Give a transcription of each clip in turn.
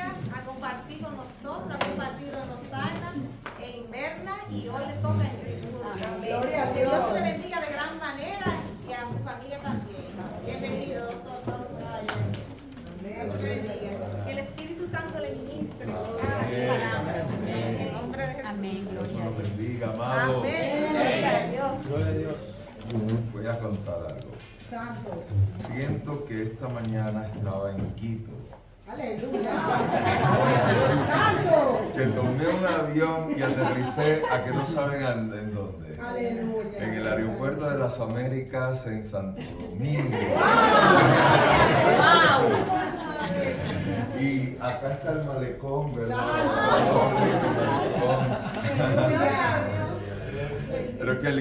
bendiga, a compartir con nosotros, ha compartido en Osana, en Berna y hoy le toca en Tribuna. Gloria a Que Dios. Dios te bendiga de gran manera y a su familia también. Bienvenido, doctor Pablo Morales. Dios te bendiga. Que el Espíritu Santo le ministre cada palabra. En el nombre de Jesús. Amén. Dios nos bendiga, amados. Amén. Gloria a Dios. Gloria a Dios. Voy a contar algo. Santo. Siento que esta mañana estaba en Quito, Aleluya. Santo. que tomé un avión y aterricé a que no saben en dónde. Aleluya. En el aeropuerto de las Américas en Santo Domingo. Y acá está el malecón, ¿verdad? Pero qué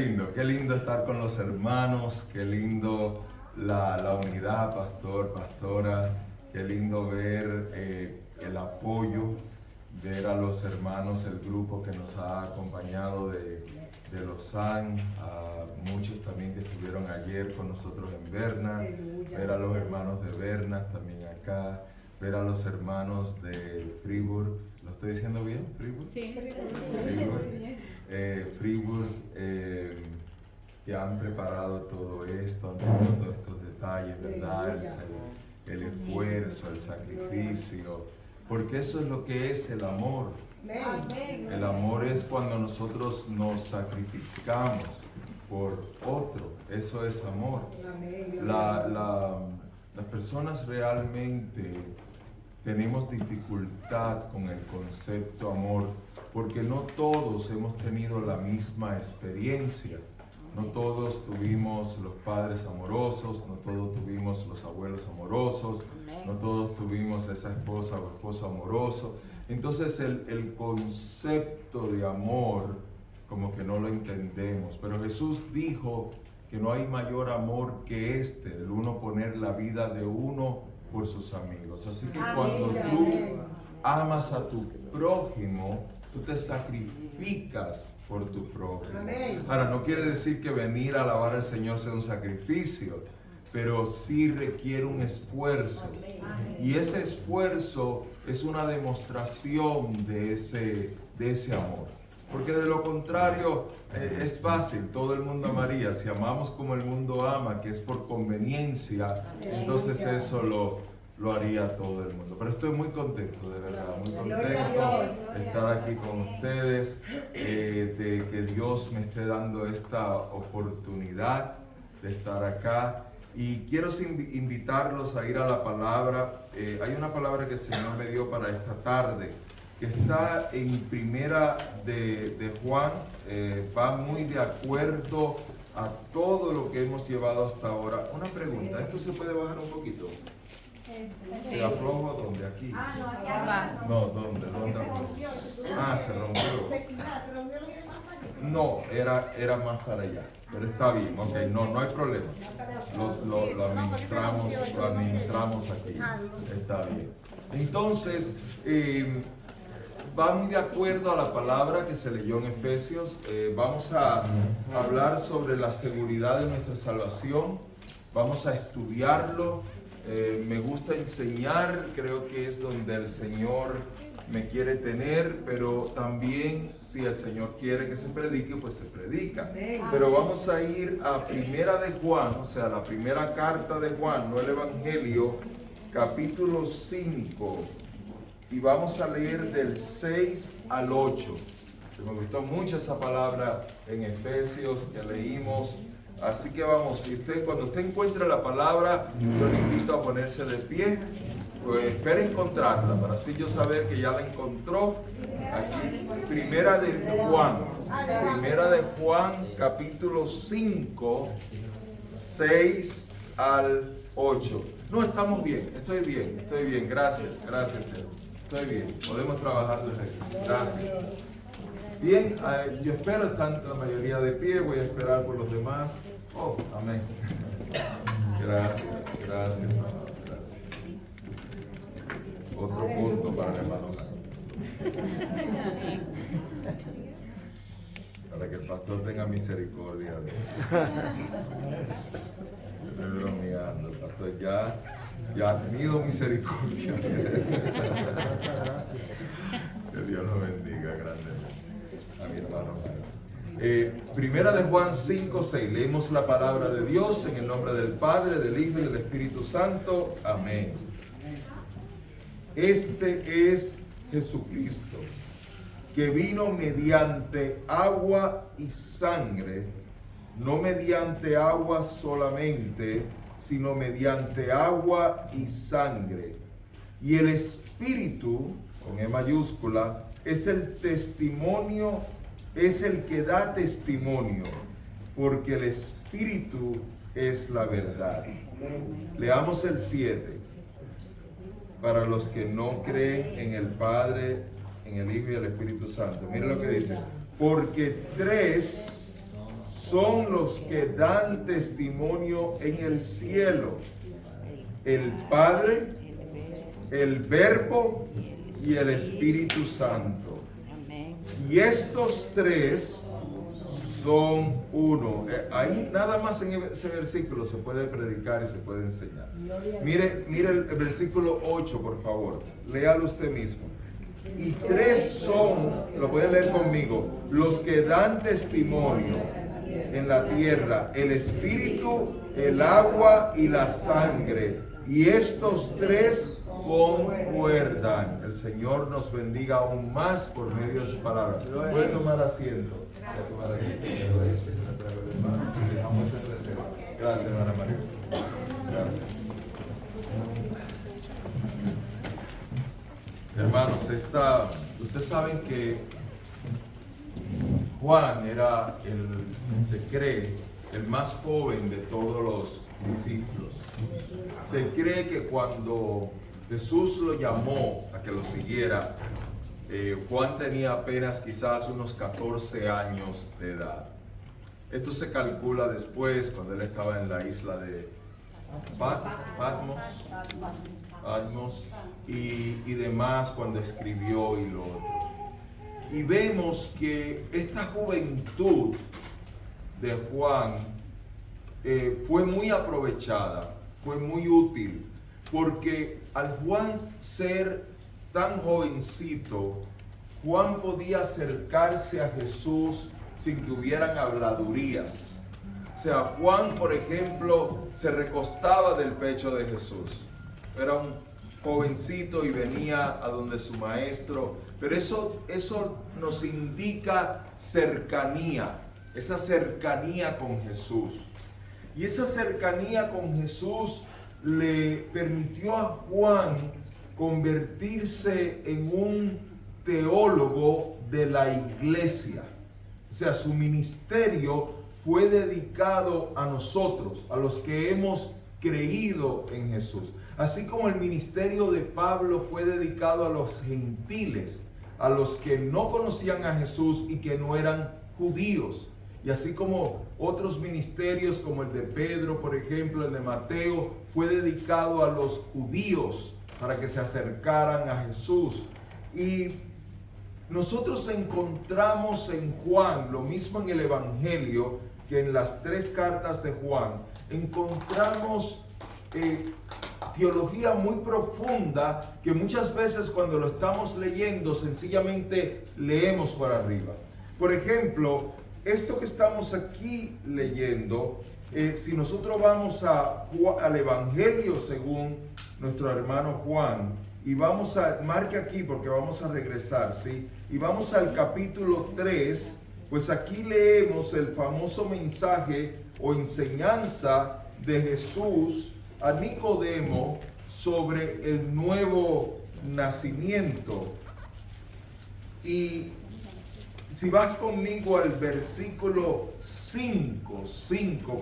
lindo estar con los hermanos, qué lindo la unidad, pastor, pastora, qué lindo ver el apoyo, ver a los hermanos, el grupo que nos ha acompañado de Lausanne, a muchos también que estuvieron ayer con nosotros en Berna, ver a los hermanos de Berna también acá, ver a los hermanos de Fribourg. ¿Lo estoy diciendo bien? ¿Fribourg? Sí. Fribourg, que han preparado todo esto, han tenido todos estos detalles, ¿verdad? El esfuerzo, el sacrificio, porque eso es lo que es el amor. Amén. El amor es cuando nosotros nos sacrificamos por otro, eso es amor. Las personas realmente tenemos dificultad con el concepto amor porque no todos hemos tenido la misma experiencia. No todos tuvimos los padres amorosos, no todos tuvimos los abuelos amorosos, no todos tuvimos esa esposa o esposo amoroso. Entonces el concepto de amor como que no lo entendemos. Pero Jesús dijo que no hay mayor amor que este, el uno poner la vida de uno por sus amigos. Así que cuando tú amas a tu prójimo, tú te sacrificas por tu prójimo. Ahora, no quiere decir que venir a alabar al Señor sea un sacrificio, pero sí requiere un esfuerzo. Y ese esfuerzo es una demostración de ese amor. Porque de lo contrario, es fácil, todo el mundo amaría. Si amamos como el mundo ama, que es por conveniencia, entonces eso lo haría todo el mundo. Pero estoy muy contento, de verdad, muy contento de estar aquí con ustedes, de que Dios me esté dando esta oportunidad de estar acá. Y quiero invitarlos a ir a la palabra. Hay una palabra que el Señor me dio para esta tarde, que está en primera de Juan, va muy de acuerdo a todo lo que hemos llevado hasta ahora. Una pregunta, ¿esto se puede bajar un poquito? ¿Se afloja dónde? ¿Aquí? No, aquí arriba. No, ¿dónde? ¿Dónde afloja? Ah, se rompió. No, era más para allá, pero está bien, ok, no hay problema. Lo administramos aquí, está bien. Entonces, vamos de acuerdo a la palabra que se leyó en Efesios. Vamos a hablar sobre la seguridad de nuestra salvación. Vamos a estudiarlo. Me gusta enseñar, creo que es donde el Señor me quiere tener, pero también si el Señor quiere que se predique, pues se predica. Pero vamos a ir a primera de Juan, o sea, la primera carta de Juan, no el Evangelio, capítulo 5. Y vamos a leer del 6 al 8. Me gustó mucho esa palabra en Efesios que leímos. Así que vamos, cuando usted encuentre la palabra, yo le invito a ponerse de pie. Pues espera encontrarla, para así yo saber que ya la encontró. Aquí, primera de Juan, capítulo 5, 6 al 8. No, estamos bien, estoy bien, gracias, Señor. Estoy bien, podemos trabajar desde aquí. Gracias. Bien, yo espero, están la mayoría de pie, voy a esperar por los demás. Oh, amén. Gracias. Otro punto para el hermano. Para que el pastor tenga misericordia de él. Estoy bromeando, el pastor ya ha tenido misericordia de él. grandemente a mi hermano Mario. Primera de Juan 5:6. Leemos la palabra de Dios en el nombre del Padre, del Hijo y del Espíritu Santo. Amén. Este es Jesucristo, que vino mediante agua y sangre, no mediante agua solamente, sino mediante agua y sangre. Y el Espíritu, con E mayúscula, es el testimonio, es el que da testimonio, porque el Espíritu es la verdad. Leamos el 7. Para los que no creen en el Padre, en el Hijo y el Espíritu Santo. Miren lo que dice. Porque 3 son los que dan testimonio en el cielo: el Padre, el Verbo y el Espíritu Santo. Y estos 3 son uno. Ahí nada más en ese versículo se puede predicar y se puede enseñar. Mire el versículo 8, por favor. Léalo usted mismo. Y 3 son, lo pueden leer conmigo, los que dan testimonio en la tierra: el Espíritu, el agua y la sangre. Y estos 3 concuerdan. El Señor nos bendiga aún más por medio de su palabra. Puede tomar asiento. Gracias, hermana María. Gracias. Hermanos, ustedes saben que Juan era se cree, el más joven de todos los discípulos. Se cree que cuando Jesús lo llamó a que lo siguiera, Juan tenía apenas quizás unos 14 años de edad. Esto se calcula después, cuando él estaba en la isla de Patmos y demás, cuando escribió y lo otro. Y vemos que esta juventud de Juan fue muy aprovechada, fue muy útil, porque al Juan ser tan jovencito, Juan podía acercarse a Jesús sin que hubieran habladurías. O sea, Juan, por ejemplo, se recostaba del pecho de Jesús. Era un jovencito y venía a donde su maestro. Pero eso nos indica cercanía, esa cercanía con Jesús. Y esa cercanía con Jesús le permitió a Juan convertirse en un teólogo de la iglesia. O sea, su ministerio fue dedicado a nosotros, a los que hemos creído en Jesús. Así como el ministerio de Pablo fue dedicado a los gentiles, a los que no conocían a Jesús y que no eran judíos. Y así como otros ministerios como el de Pedro, por ejemplo, el de Mateo, fue dedicado a los judíos para que se acercaran a Jesús. Y nosotros encontramos en Juan, lo mismo en el Evangelio que en las 3 cartas de Juan, encontramos teología muy profunda que muchas veces cuando lo estamos leyendo sencillamente leemos por arriba. Por ejemplo, esto que estamos aquí leyendo, si nosotros vamos al Evangelio según nuestro hermano Juan, y vamos marque aquí porque vamos a regresar, ¿sí? Y vamos al capítulo 3, pues aquí leemos el famoso mensaje o enseñanza de Jesús a Nicodemo sobre el nuevo nacimiento. Y si vas conmigo al versículo 5,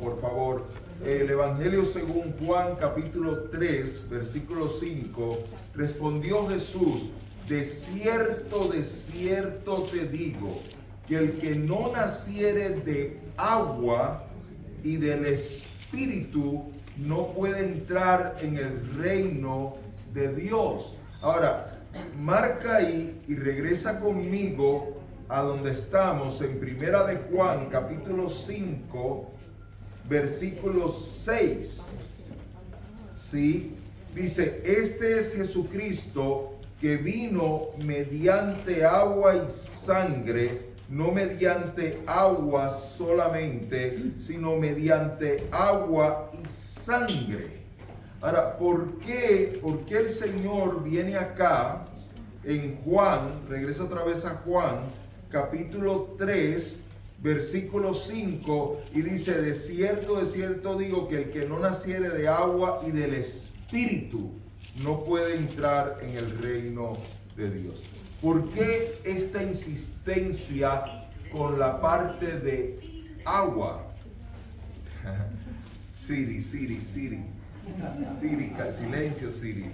por favor, el Evangelio según Juan, capítulo 3, versículo 5, respondió Jesús: de cierto te digo, que el que no naciere de agua y del Espíritu no puede entrar en el reino de Dios. Ahora, marca ahí y regresa conmigo a donde estamos en Primera de Juan, capítulo 5, versículo 6. ¿Sí? Dice: este es Jesucristo, que vino mediante agua y sangre, no mediante agua solamente, sino mediante agua y sangre. Ahora, ¿por qué el Señor viene acá en Juan, regresa otra vez a Juan, capítulo 3, versículo 5, y dice, de cierto digo que el que no naciere de agua y del Espíritu no puede entrar en el reino de Dios? ¿Por qué esta insistencia con la parte de agua? Siri. Silencio, Siri.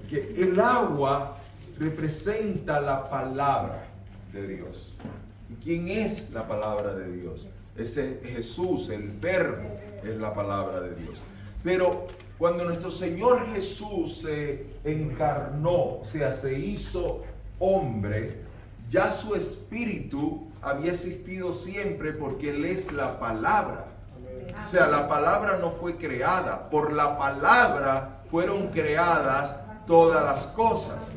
Que el agua representa la palabra de Dios. ¿Y quién es la palabra de Dios? Ese Jesús, el verbo, es la palabra de Dios. Pero cuando nuestro Señor Jesús se encarnó, o sea, se hizo hombre, ya su espíritu había existido siempre porque Él es la palabra. O sea, la palabra no fue creada, por la palabra fueron creadas todas las cosas.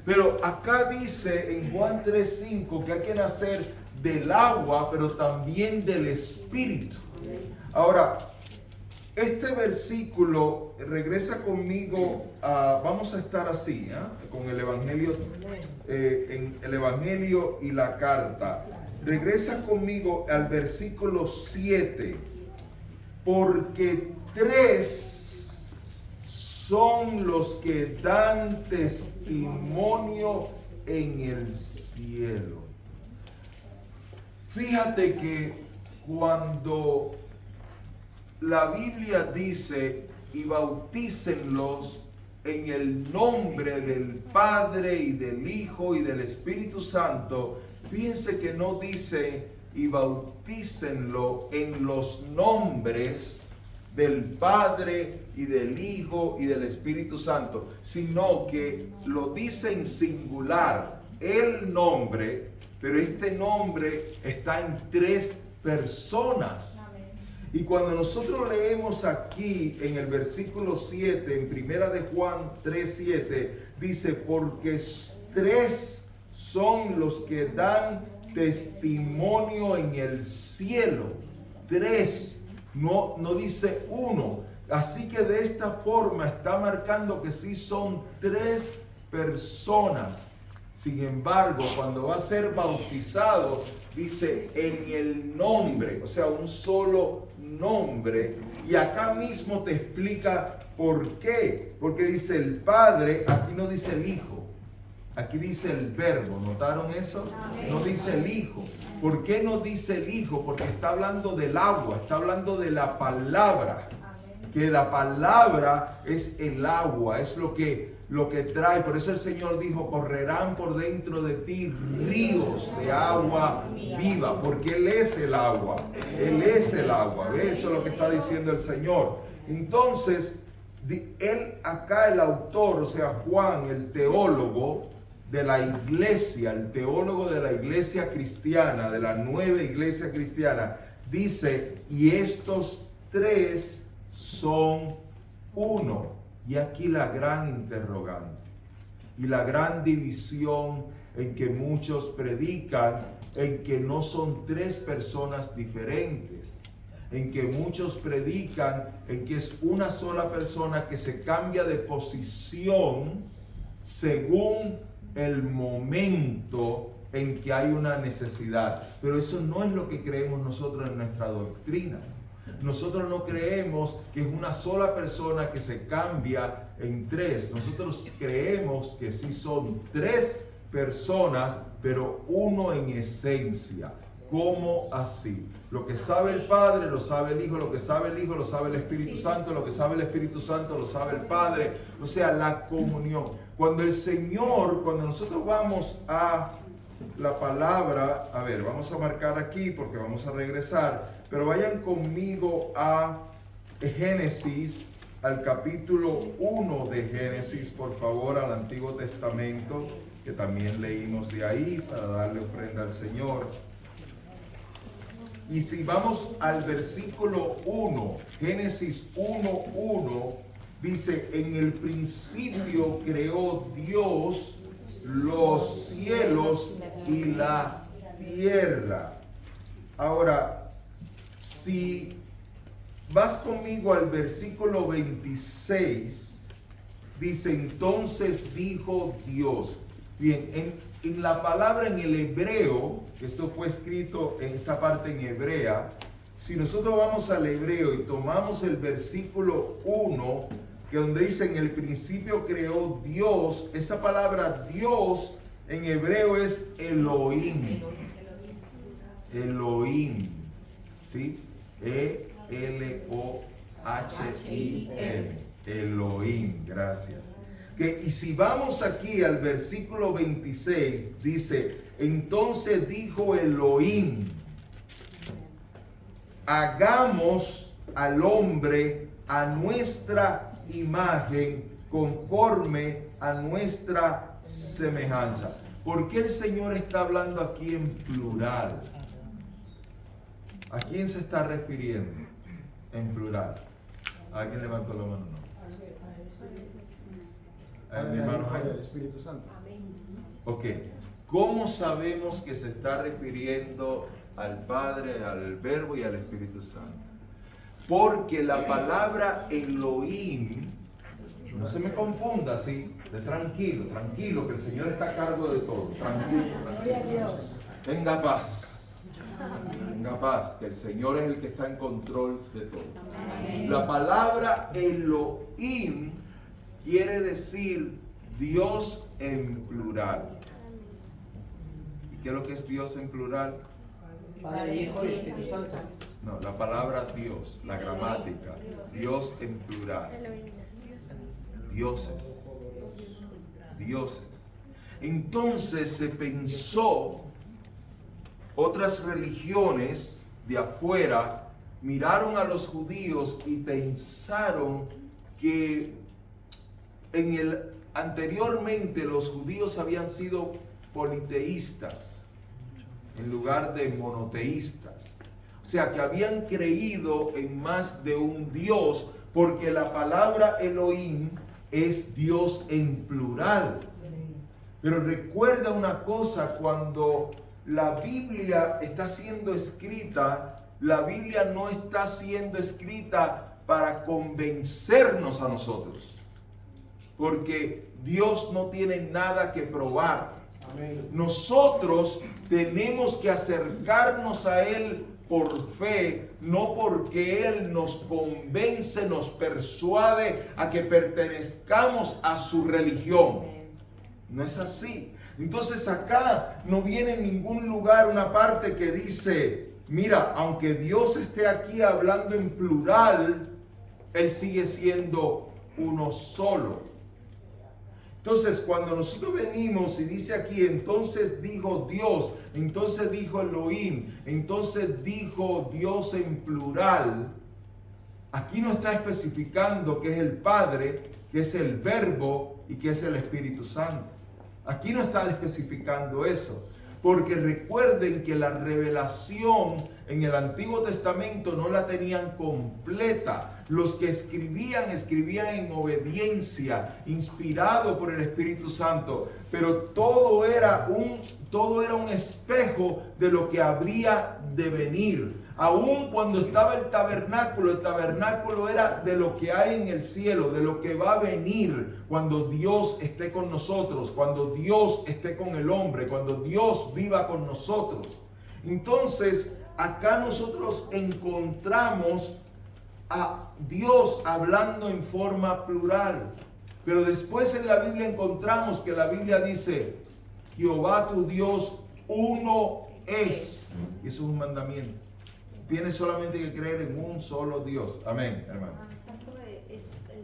Pero acá dice en Juan 3:5 que hay que nacer del agua, pero también del Espíritu. Ahora, este versículo, regresa conmigo, vamos a estar así, con el Evangelio, en el Evangelio y la carta. Regresa conmigo al versículo 7, porque 3 son los que dan testimonio en el cielo. Fíjate que cuando la Biblia dice, y bautícenlos en el nombre del Padre y del Hijo y del Espíritu Santo, fíjense que no dice, y bautícenlo en los nombres del Padre y del Hijo y del Espíritu Santo, sino que lo dice en singular, el nombre, pero este nombre está en 3 personas. Y cuando nosotros leemos aquí en el versículo 7, en primera de Juan 3:7, dice, porque 3 son los que dan testimonio en el cielo. 3, no dice 1. Así que de esta forma está marcando que sí son 3 personas. Sin embargo, cuando va a ser bautizado, dice en el nombre, o sea, un solo nombre. Y acá mismo te explica por qué. Porque dice el Padre, aquí no dice el Hijo, aquí dice el Verbo. ¿Notaron eso? Amén. No dice el Hijo. ¿Por qué no dice el Hijo? Porque está hablando del agua, está hablando de la palabra. Amén. Que la palabra es el agua, es lo que trae. Por eso el Señor dijo, correrán por dentro de ti ríos de agua viva, porque Él es el agua. Él es el agua. ¿Ves? Eso es lo que está diciendo el Señor. Entonces, él acá, el autor, o sea, Juan, el teólogo de la iglesia, el teólogo de la iglesia cristiana, de la nueva iglesia cristiana, dice, y estos 3 son uno. Y aquí la gran interrogante y la gran división en que muchos predican, en que no son 3 personas diferentes, en que muchos predican en que es una sola persona que se cambia de posición según el momento en que hay una necesidad. Pero eso no es lo que creemos nosotros en nuestra doctrina. Nosotros no creemos que es una sola persona que se cambia en 3. Nosotros creemos que sí son 3 personas, pero uno en esencia. ¿Cómo así? Lo que sabe el Padre lo sabe el Hijo, lo que sabe el Hijo lo sabe el Espíritu Santo, lo que sabe el Espíritu Santo lo sabe el Padre. O sea, la comunión. Cuando nosotros vamos a la palabra, a ver, vamos a marcar aquí porque vamos a regresar, pero vayan conmigo a Génesis, al capítulo 1 de Génesis, por favor, al Antiguo Testamento, que también leímos de ahí para darle ofrenda al Señor. Y si vamos al versículo 1, Génesis 1:1, dice, en el principio creó Dios los cielos y la tierra. Ahora, si vas conmigo al versículo 26, dice, entonces dijo Dios. Bien, en la palabra en el hebreo, esto fue escrito en esta parte en hebrea, si nosotros vamos al hebreo y tomamos el versículo 1, que donde dice en el principio creó Dios, esa palabra Dios en hebreo es Elohim. Elohim, ¿sí? E-L-O-H-I-M. Elohim, gracias. Y si vamos aquí al versículo 26, dice, entonces dijo Elohim, hagamos al hombre a nuestra imagen, conforme a nuestra semejanza. ¿Por qué el Señor está hablando aquí en plural? ¿A quién se está refiriendo en plural? ¿Alguien levantó la mano? No. Al Hijo y al Espíritu Santo. Ok. ¿Cómo sabemos que se está refiriendo al Padre, al Verbo y al Espíritu Santo? Porque la palabra Elohim, no se me confunda, ¿sí? Tranquilo, tranquilo, que el Señor está a cargo de todo. Tranquilo, tranquilo. Tenga paz. Tenga paz, que el Señor es el que está en control de todo. La palabra Elohim quiere decir Dios en plural. ¿Y qué es lo que es Dios en plural? Padre, Hijo y Espíritu Santo. No, la palabra Dios, la gramática. Dios en plural. Dioses. Dioses. Entonces se pensó, otras religiones de afuera miraron a los judíos y pensaron que anteriormente los judíos habían sido politeístas en lugar de monoteístas. O sea, que habían creído en más de un Dios, porque la palabra Elohim es Dios en plural. Pero recuerda una cosa, cuando la Biblia está siendo escrita, la Biblia no está siendo escrita para convencernos a nosotros, porque Dios no tiene nada que probar. Amén. Nosotros tenemos que acercarnos a Él por fe, no porque Él nos convence, nos persuade a que pertenezcamos a su religión. No es así. Entonces acá no viene en ningún lugar una parte que dice, mira, aunque Dios esté aquí hablando en plural, Él sigue siendo uno solo. Entonces, cuando nosotros venimos y dice aquí, entonces dijo Dios, entonces dijo Elohim, entonces dijo Dios en plural, aquí no está especificando que es el Padre, que es el Verbo y que es el Espíritu Santo. Aquí no está especificando eso, porque recuerden que la revelación en el Antiguo Testamento no la tenían completa. Los que escribían en obediencia, inspirado por el Espíritu Santo, pero todo era un espejo de lo que habría de venir. Aún cuando estaba el tabernáculo era de lo que hay en el cielo, de lo que va a venir cuando Dios esté con nosotros, cuando Dios esté con el hombre, cuando Dios viva con nosotros. Entonces, acá nosotros encontramos a Dios hablando en forma plural. Pero después en la Biblia encontramos que la Biblia dice, Jehová tu Dios uno es. Y eso es un mandamiento. Tienes solamente que creer en un solo Dios. Amén, hermano. Pastor,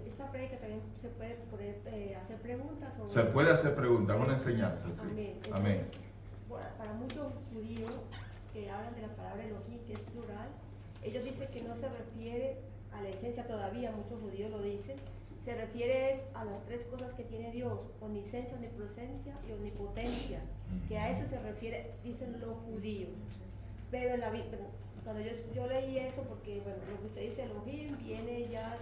esta prédica también se puede hacer preguntas. ¿O? Se puede hacer preguntas, es una enseñanza. Sí. Amén. Entonces, amén. Para muchos judíos que hablan de la palabra Elohim, que es plural, ellos dicen que no se refiere a la esencia todavía, muchos judíos lo dicen, se refiere a las tres cosas que tiene Dios: omnisciencia, omnipresencia y omnipotencia, que a eso se refiere, dicen los judíos. Pero en la Biblia, cuando yo leí eso, porque bueno, lo que usted dice Elohim viene ya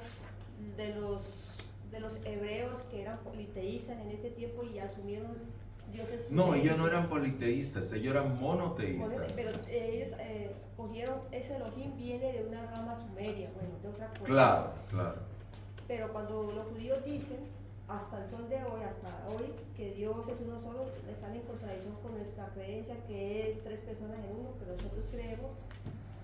de los de los hebreos que eran politeístas en ese tiempo y asumieron dioses. No, ellos no eran politeístas, ellos eran monoteístas. Pero ellos cogieron, ese Elohim viene de una rama sumeria, bueno, de otra cosa. Claro, claro. Pero cuando los judíos dicen, hasta el sol de hoy, hasta hoy, que Dios es uno solo, están en contradicción con nuestra creencia que es tres personas en uno, que nosotros creemos,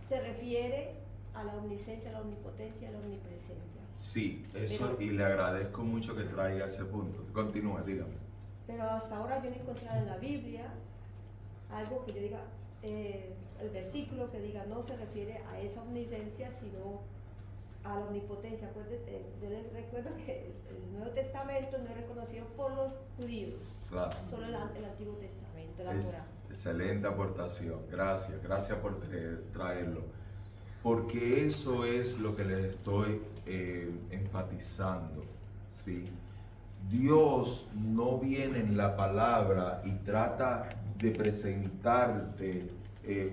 se refiere a la omnisciencia, a la omnipotencia, a la omnipresencia. Sí, eso, y le agradezco mucho que traiga ese punto. Continúe, dígame. Pero hasta ahora yo no he encontrado en la Biblia algo que yo diga, el versículo que diga no se refiere a esa omnisciencia, sino a la omnipotencia. Acuérdate, yo les recuerdo que el Nuevo Testamento no es reconocido por los judíos, Claro. solo el Antiguo Testamento, la Torá. Excelente aportación, gracias por traerlo, porque eso es lo que les estoy enfatizando, ¿sí? Dios no viene en la palabra y trata de presentarte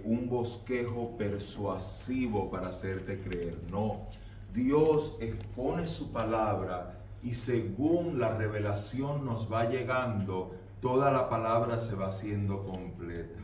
un bosquejo persuasivo para hacerte creer, no. Dios expone su palabra y según la revelación nos va llegando, toda la palabra se va haciendo completa.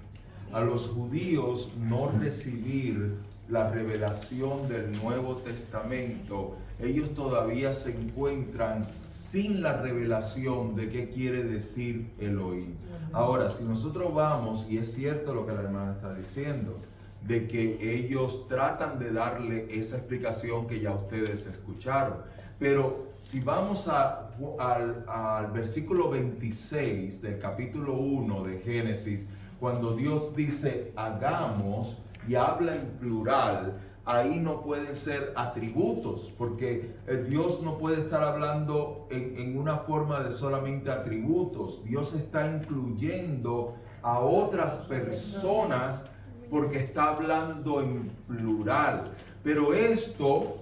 A los judíos no recibir la revelación del Nuevo Testamento, ellos todavía se encuentran sin la revelación de qué quiere decir Elohim. Ahora, si nosotros vamos, y es cierto lo que la hermana está diciendo, de que ellos tratan de darle esa explicación que ya ustedes escucharon, pero si vamos al versículo 26 del capítulo 1 de Génesis, cuando Dios dice hagamos y habla en plural, ahí no pueden ser atributos, porque Dios no puede estar hablando en una forma de solamente atributos. Dios está incluyendo a otras personas porque está hablando en plural. Pero esto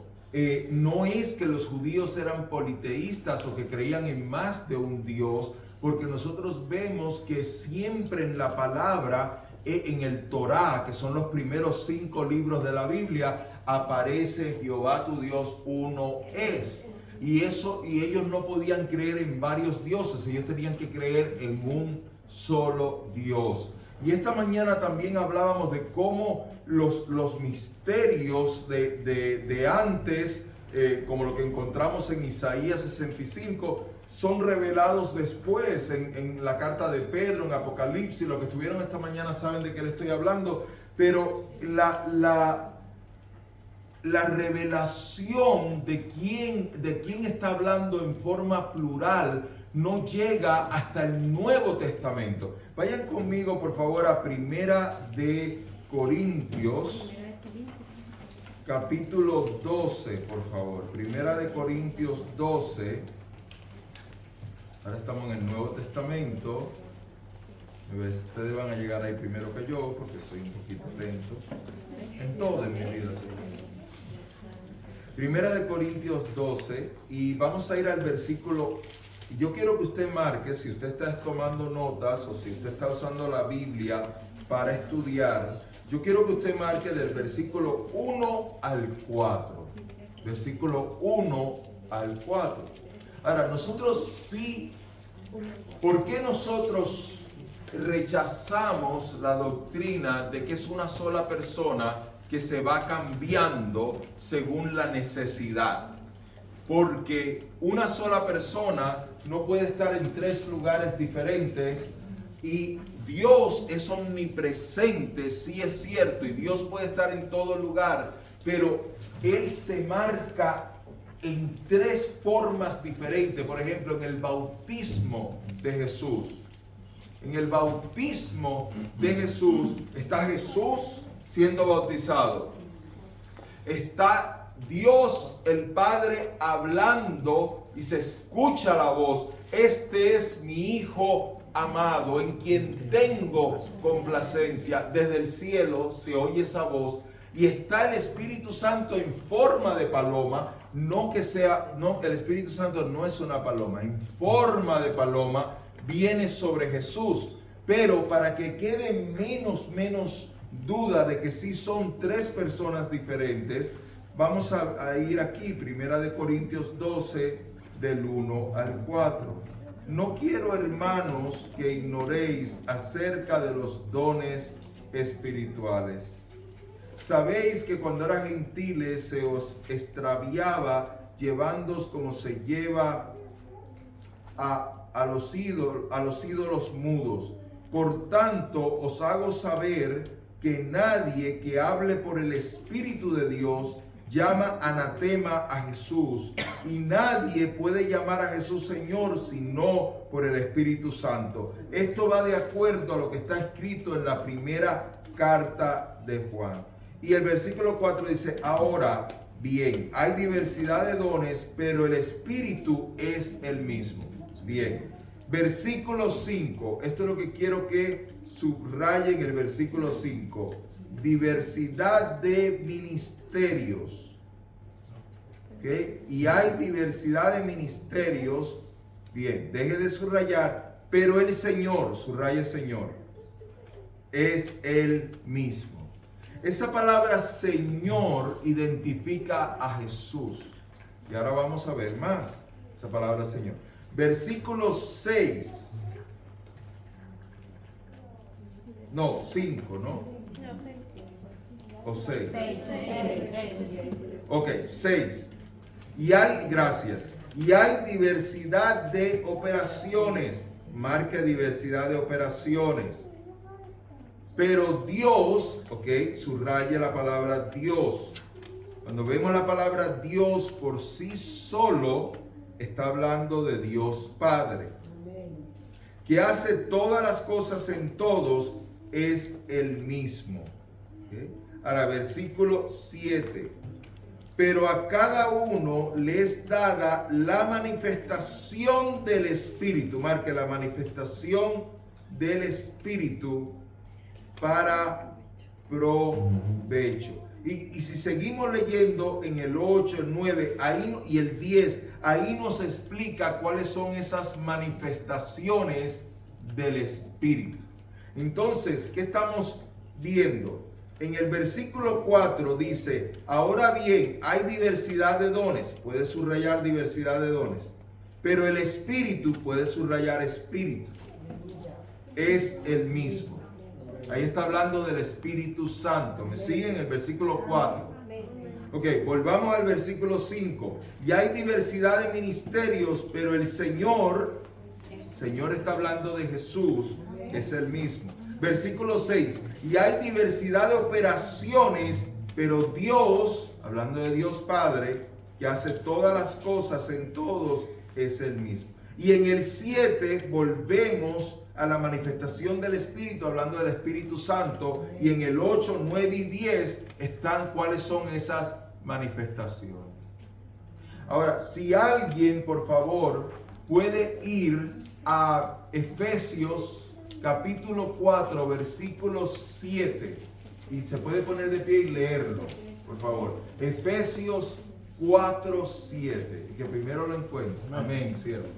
no es que los judíos eran politeístas o que creían en más de un Dios, porque nosotros vemos que siempre en la palabra, en el Torá, que son los primeros 5 libros de la Biblia, aparece Jehová tu Dios uno es. Y ellos no podían creer en varios dioses, ellos tenían que creer en un solo Dios. Y esta mañana también hablábamos de cómo los misterios de antes, como lo que encontramos en Isaías 65, son revelados después en la carta de Pedro, en Apocalipsis. Los que estuvieron esta mañana saben de qué le estoy hablando, pero la revelación de quién está hablando en forma plural no llega hasta el Nuevo Testamento. Vayan conmigo, por favor, a Primera de Corintios, capítulo 12, por favor. Primera de Corintios 12. Ahora estamos en el Nuevo Testamento. Ustedes van a llegar ahí primero que yo, porque soy un poquito lento en todo en mi vida. Primera de Corintios 12, y vamos a ir al versículo. Yo quiero que usted marque, si usted está tomando notas o si usted está usando la Biblia para estudiar, yo quiero que usted marque del versículo 1 al 4. Versículo 1 al 4. Ahora, nosotros sí, ¿por qué nosotros rechazamos la doctrina de que es una sola persona que se va cambiando según la necesidad? Porque una sola persona no puede estar en 3 lugares diferentes, y Dios es omnipresente, sí es cierto, y Dios puede estar en todo lugar, pero Él se marca en 3 formas diferentes. Por ejemplo, en el bautismo de Jesús. En el bautismo de Jesús está Jesús siendo bautizado. Está Dios el Padre hablando y se escucha la voz. Este es mi Hijo amado, en quien tengo complacencia. Desde el cielo se oye esa voz y está el Espíritu Santo en forma de paloma. El Espíritu Santo no es una paloma, en forma de paloma viene sobre Jesús. Pero para que quede menos duda de que sí son 3 personas diferentes, vamos a ir aquí, Primera de Corintios 12, del 1 al 4. No quiero, hermanos, que ignoréis acerca de los dones espirituales. Sabéis que cuando eran gentiles se os extraviaba, llevándoos como se lleva a los ídolos mudos. Por tanto, os hago saber que nadie que hable por el Espíritu de Dios llama anatema a Jesús, y nadie puede llamar a Jesús Señor sino por el Espíritu Santo. Esto va de acuerdo a lo que está escrito en la primera carta de Juan. Y el versículo 4 dice: ahora bien, hay diversidad de dones, pero el Espíritu es el mismo. Bien. Versículo 5, esto es lo que quiero que subrayen el versículo 5. Diversidad de ministerios. ¿Okay? Y hay diversidad de ministerios. Bien, deje de subrayar, pero el Señor, subraye Señor, es el mismo. Esa palabra Señor identifica a Jesús. Y ahora vamos a ver más esa palabra Señor. Versículo 6. No, 5, ¿no? O 6. Ok, 6. Y hay, gracias. Y hay diversidad de operaciones. Marca diversidad de operaciones. Pero Dios, ok, subraya la palabra Dios. Cuando vemos la palabra Dios por sí solo, está hablando de Dios Padre, que hace todas las cosas en todos, es el mismo. ¿Okay? Ahora, versículo 7. Pero a cada uno le es dada la manifestación del Espíritu. Marque la manifestación del Espíritu para provecho. Y si seguimos leyendo en el 8, el 9 ahí, y el 10, ahí nos explica cuáles son esas manifestaciones del Espíritu. Entonces, ¿qué estamos viendo? En el versículo 4 dice: ahora bien, hay diversidad de dones. Puede subrayar diversidad de dones. Pero el Espíritu, puede subrayar Espíritu, es el mismo. Ahí está hablando del Espíritu Santo. ¿Me siguen? En el versículo 4. Ok, volvamos al versículo 5. Y hay diversidad de ministerios, pero el Señor está hablando de Jesús, es el mismo. Versículo 6. Y hay diversidad de operaciones, pero Dios, hablando de Dios Padre, que hace todas las cosas en todos, es el mismo. Y en el 7 volvemos a la manifestación del Espíritu, hablando del Espíritu Santo, y en el 8, 9 y 10 están cuáles son esas manifestaciones. Ahora, si alguien, por favor, puede ir a Efesios capítulo 4, versículo 7, y se puede poner de pie y leerlo, por favor. Efesios 4, 7, y que primero lo encuentre. Amén, cierto.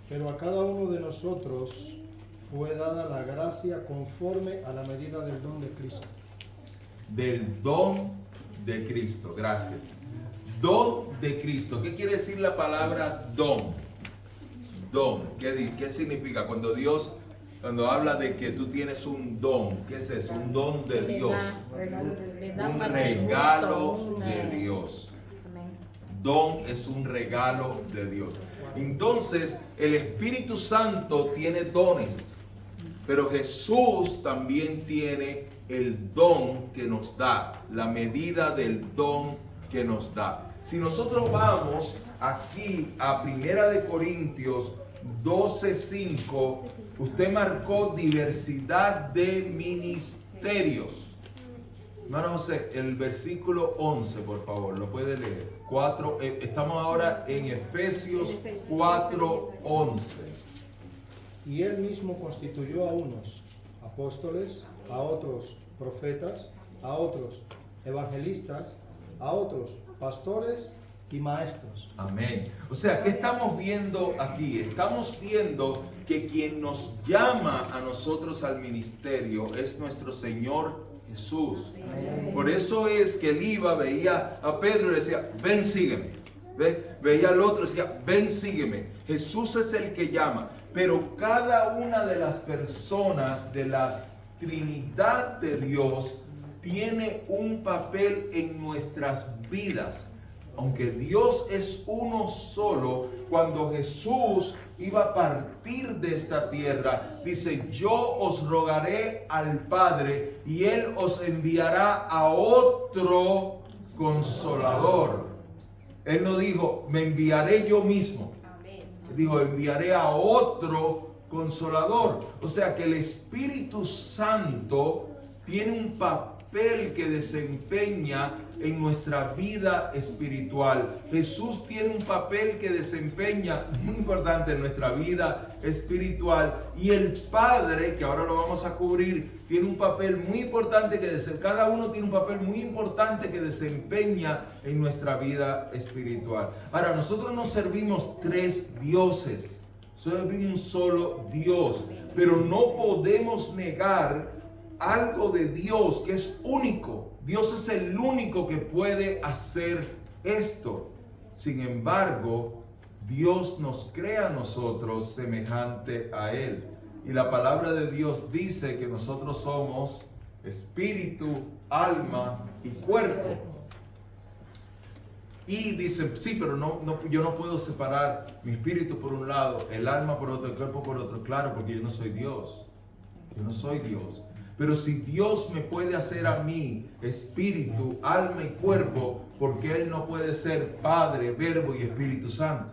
Pero a cada uno de nosotros fue dada la gracia conforme a la medida del don de Cristo. Del don de Cristo, gracias. Don de Cristo. ¿Qué quiere decir la palabra don? Don. ¿Qué significa? Cuando habla de que tú tienes un don, ¿qué es eso? Un don de Dios. Un regalo de Dios. Don es un regalo de Dios. Entonces, el Espíritu Santo tiene dones, pero Jesús también tiene el don que nos da, la medida del don que nos da. Si nosotros vamos aquí a 1 Corintios 12:5, usted marcó diversidad de ministerios. Hermano José, el versículo 11, por favor, lo puede leer. Estamos ahora en Efesios 4:11. Y él mismo constituyó a unos apóstoles, a otros profetas, a otros evangelistas, a otros pastores y maestros. Amén. O sea, ¿qué estamos viendo aquí? Estamos viendo que quien nos llama a nosotros al ministerio es nuestro Señor Jesús. Por eso es que él iba, veía a Pedro y le decía, ven, sígueme. Veía al otro y decía, ven, sígueme. Jesús es el que llama. Pero cada una de las personas de la Trinidad de Dios tiene un papel en nuestras vidas. Aunque Dios es uno solo, cuando Jesús iba a partir de esta tierra, dice, yo os rogaré al Padre y Él os enviará a otro Consolador. Él no dijo, me enviaré yo mismo. Él dijo, enviaré a otro Consolador. O sea que el Espíritu Santo tiene un papel que desempeña en nuestra vida espiritual. Jesús tiene un papel que desempeña muy importante en nuestra vida espiritual, y el Padre, que ahora lo vamos a cubrir, tiene un papel muy importante cada uno tiene un papel muy importante que desempeña en nuestra vida espiritual. Ahora, nosotros no servimos tres dioses, servimos un solo Dios, pero no podemos negar algo de Dios que es único. Dios es el único que puede hacer esto. Sin embargo, Dios nos crea a nosotros semejante a Él. Y la palabra de Dios dice que nosotros somos espíritu, alma y cuerpo. Y dice, sí, pero yo no puedo separar mi espíritu por un lado, el alma por otro, el cuerpo por otro. Claro, porque yo no soy Dios. Yo no soy Dios. Pero si Dios me puede hacer a mí espíritu, alma y cuerpo, ¿por qué Él no puede ser Padre, Verbo y Espíritu Santo?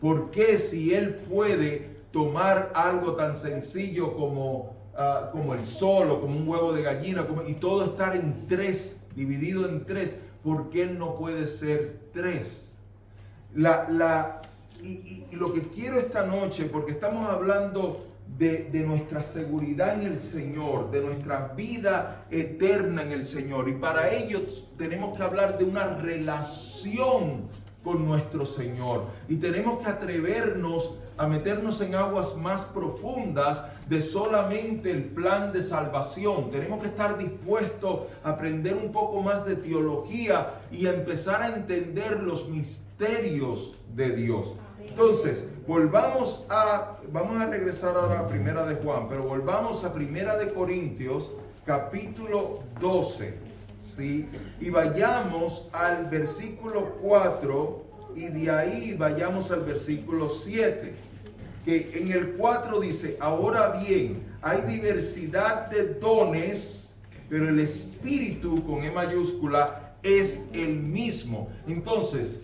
¿Por qué si Él puede tomar algo tan sencillo como el sol o como un huevo de gallina y todo estar en tres, dividido en tres, ¿por qué Él no puede ser tres? Y lo que quiero esta noche, porque estamos hablando de nuestra seguridad en el Señor, de nuestra vida eterna en el Señor, y para ello tenemos que hablar de una relación con nuestro Señor, y tenemos que atrevernos a meternos en aguas más profundas de solamente el plan de salvación. Tenemos que estar dispuestos a aprender un poco más de teología y a empezar a entender los misterios de Dios. Entonces, vamos a regresar ahora a Primera de Juan, pero volvamos a Primera de Corintios, capítulo 12, ¿sí? Y vayamos al versículo 4 y de ahí vayamos al versículo 7, que en el 4 dice, ahora bien, hay diversidad de dones, pero el Espíritu, con E mayúscula, es el mismo. Entonces,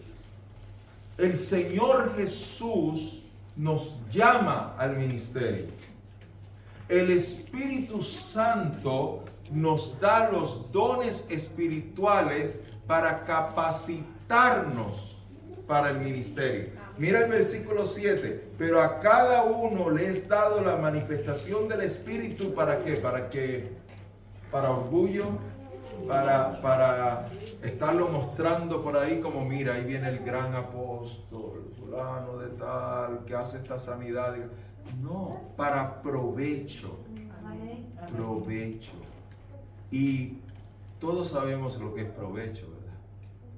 el Señor Jesús nos llama al ministerio. El Espíritu Santo nos da los dones espirituales para capacitarnos para el ministerio. Mira el versículo 7. Pero a cada uno le es dado la manifestación del Espíritu. ¿Para qué? Para orgullo. Para estarlo mostrando por ahí como, mira, ahí viene el gran apóstol, fulano de tal, que hace esta sanidad. No, para provecho. Provecho. Y todos sabemos lo que es provecho, ¿verdad?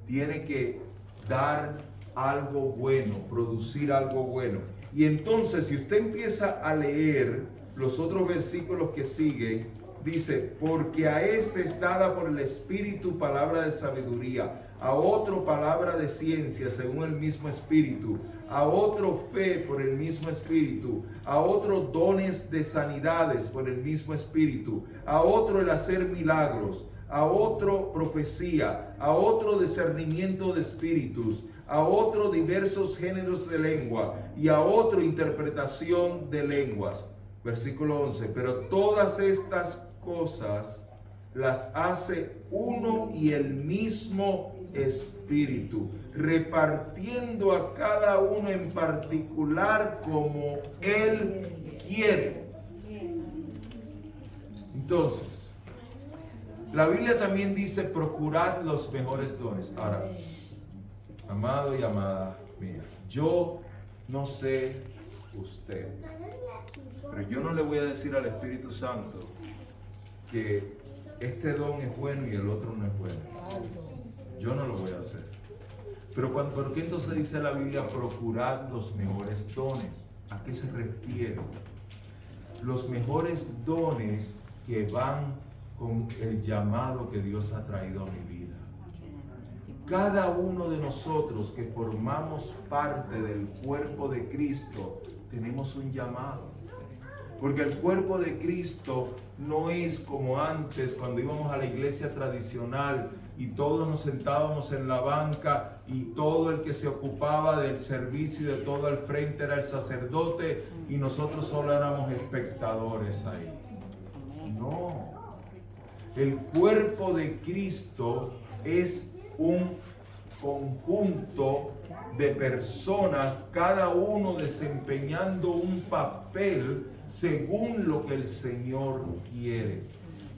Tiene que dar algo bueno, producir algo bueno. Y entonces, si usted empieza a leer los otros versículos que siguen, dice, porque a este es dada por el Espíritu palabra de sabiduría, a otro palabra de ciencia según el mismo Espíritu, a otro fe por el mismo Espíritu, a otro dones de sanidades por el mismo Espíritu, a otro el hacer milagros, a otro profecía, a otro discernimiento de espíritus, a otro diversos géneros de lengua y a otro interpretación de lenguas. Versículo 11, pero todas estas cosas las hace uno y el mismo Espíritu, repartiendo a cada uno en particular como Él quiere. Entonces, la Biblia también dice, procurad los mejores dones. Ahora, amado y amada mía, yo no sé usted, pero yo no le voy a decir al Espíritu Santo que este don es bueno y el otro no es bueno. Yo no lo voy a hacer. Pero ¿por qué entonces dice la Biblia procurad los mejores dones? ¿A qué se refiere? Los mejores dones que van con el llamado que Dios ha traído a mi vida. Cada uno de nosotros que formamos parte del cuerpo de Cristo tenemos un llamado. Porque el cuerpo de Cristo no es como antes, cuando íbamos a la iglesia tradicional y todos nos sentábamos en la banca y todo el que se ocupaba del servicio y de todo al frente era el sacerdote y nosotros solo éramos espectadores ahí. No. El cuerpo de Cristo es un conjunto de personas, cada uno desempeñando un papel según lo que el Señor quiere.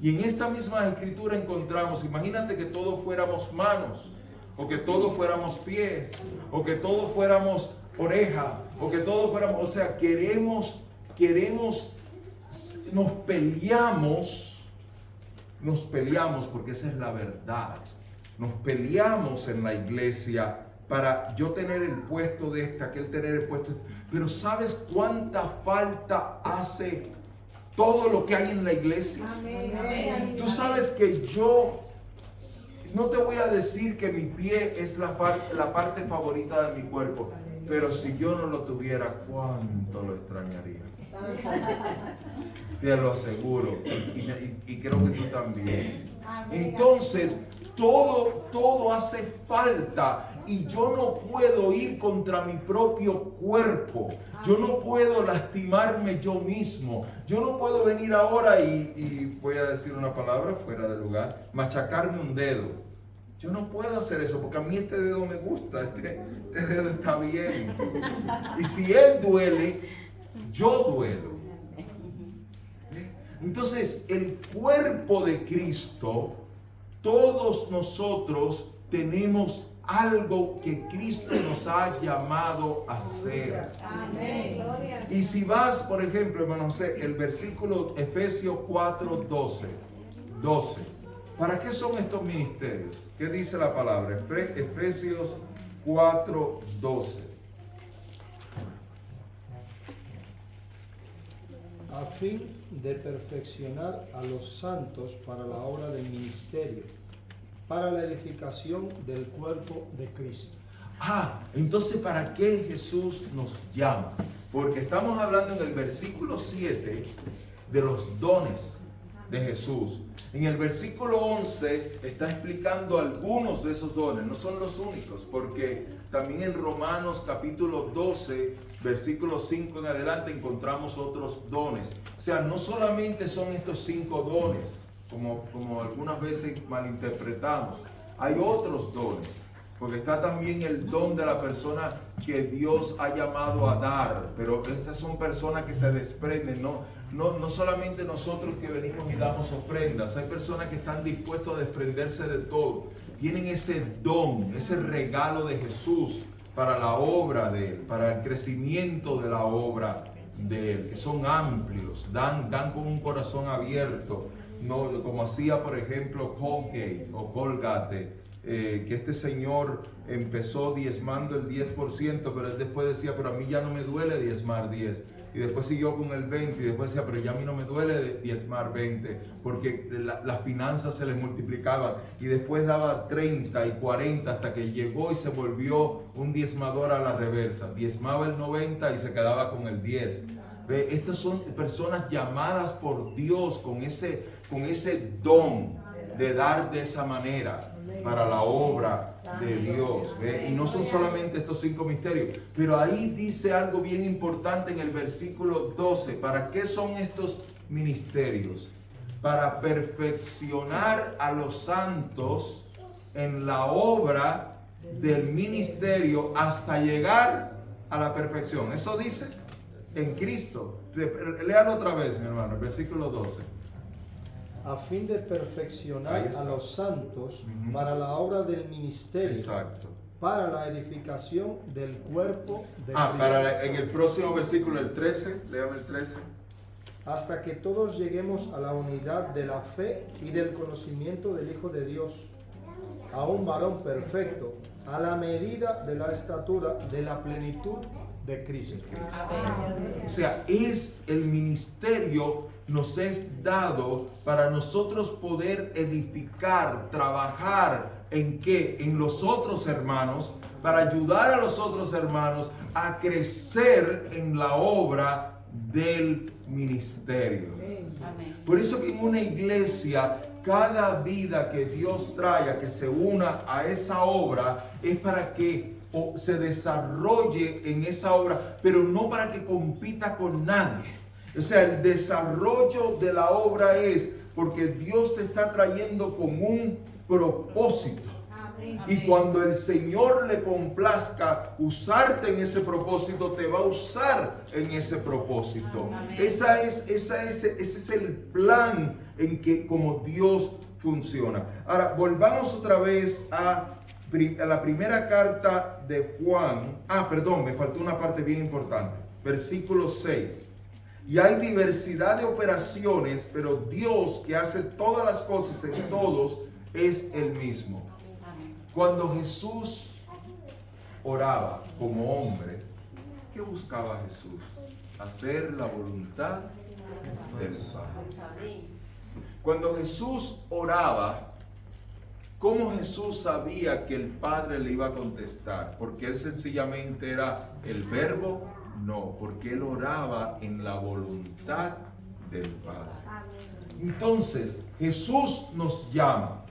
Y en esta misma escritura encontramos, imagínate que todos fuéramos manos, o que todos fuéramos pies, o que todos fuéramos oreja, o que todos fuéramos, o sea, queremos, nos peleamos porque esa es la verdad. Nos peleamos en la iglesia para yo tener el puesto de este, aquel tener el puesto de este. Pero ¿sabes cuánta falta hace todo lo que hay en la iglesia? Amén. Tú sabes que yo no te voy a decir que mi pie es la parte favorita de mi cuerpo, pero si yo no lo tuviera, ¿cuánto lo extrañaría? Te lo aseguro, y creo que tú también. Entonces, todo hace falta y yo no puedo ir contra mi propio cuerpo. Yo no puedo lastimarme yo mismo. Yo no puedo venir ahora y voy a decir una palabra fuera de lugar, machacarme un dedo. Yo no puedo hacer eso porque a mí este dedo me gusta, este dedo está bien. Y si él duele, yo duelo. Entonces, el cuerpo de Cristo, todos nosotros tenemos algo que Cristo nos ha llamado a hacer. Amén. Gloria. Y si vas, por ejemplo, hermano, el versículo Efesios 4:12. ¿Para qué son estos ministerios? ¿Qué dice la palabra? Efesios 4:12. A fin de perfeccionar a los santos para la obra del ministerio, para la edificación del cuerpo de Cristo. Entonces, ¿para qué Jesús nos llama? Porque estamos hablando en el versículo 7 de los dones de Jesús. En el versículo 11 está explicando algunos de esos dones, no son los únicos, porque también en Romanos capítulo 12, versículo 5 en adelante encontramos otros dones. O sea, no solamente son estos 5 dones, como algunas veces malinterpretamos, hay otros dones. Porque está también el don de la persona que Dios ha llamado a dar, pero esas son personas que se desprenden, no solamente nosotros que venimos y damos ofrendas, hay personas que están dispuestos a desprenderse de todo, tienen ese don, ese regalo de Jesús para la obra de Él, para el crecimiento de la obra de Él, que son amplios, dan con un corazón abierto, no como hacía por ejemplo Colgate o Colgate. Que este señor empezó diezmando el 10%, pero él después decía, pero a mí ya no me duele diezmar 10. Y después siguió con el 20 y después decía, pero ya a mí no me duele diezmar 20, porque las finanzas se les multiplicaban. Y después daba 30 y 40 hasta que llegó y se volvió un diezmador a la reversa. Diezmaba el 90 y se quedaba con el 10. Estas son personas llamadas por Dios con ese don de dar de esa manera para la obra de Dios. Y no son solamente estos 5 misterios, pero ahí dice algo bien importante en el versículo 12. ¿Para qué son estos ministerios? Para perfeccionar a los santos en la obra del ministerio hasta llegar a la perfección. Eso dice en Cristo. Léalo otra vez, mi hermano, el versículo 12. A fin de perfeccionar a los santos para la obra del ministerio. Exacto. Para la edificación del cuerpo de Cristo. En el próximo versículo, el 13, léame el 13. hasta que todos lleguemos a la unidad de la fe y del conocimiento del Hijo de Dios, a un varón perfecto, a la medida de la estatura de la plenitud de Cristo. O sea, es el ministerio nos es dado para nosotros poder edificar, trabajar en qué, en los otros hermanos, para ayudar a los otros hermanos a crecer en la obra del ministerio. Por eso que en una iglesia, cada vida que Dios traiga, que se una a esa obra, es para que se desarrolle en esa obra, pero no para que compita con nadie. O sea, el desarrollo de la obra es porque Dios te está trayendo con un propósito. Y cuando el Señor le complazca usarte en ese propósito, te va a usar en ese propósito. Ese es el plan en que como Dios funciona. Ahora, volvamos otra vez a la primera carta de Juan. Me faltó una parte bien importante. Versículo 6. Y hay diversidad de operaciones, pero Dios que hace todas las cosas en todos es el mismo. Cuando Jesús oraba como hombre, ¿qué buscaba Jesús? Hacer la voluntad del Padre. Cuando Jesús oraba, ¿cómo Jesús sabía que el Padre le iba a contestar? ¿Porque él sencillamente era el verbo? No, porque él oraba en la voluntad del Padre. Entonces, Jesús nos llama.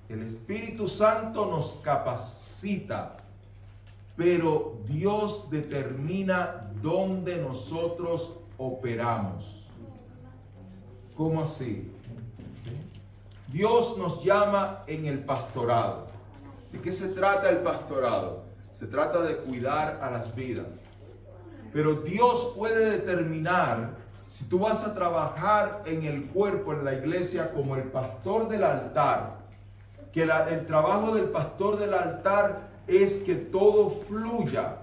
El Espíritu Santo nos capacita, pero Dios determina dónde nosotros operamos. ¿Cómo así? Dios nos llama en el pastorado. ¿De qué se trata el pastorado? Se trata de cuidar a las vidas. Pero Dios puede determinar si tú vas a trabajar en el cuerpo, en la iglesia, como el pastor del altar. Que el trabajo del pastor del altar es que todo fluya.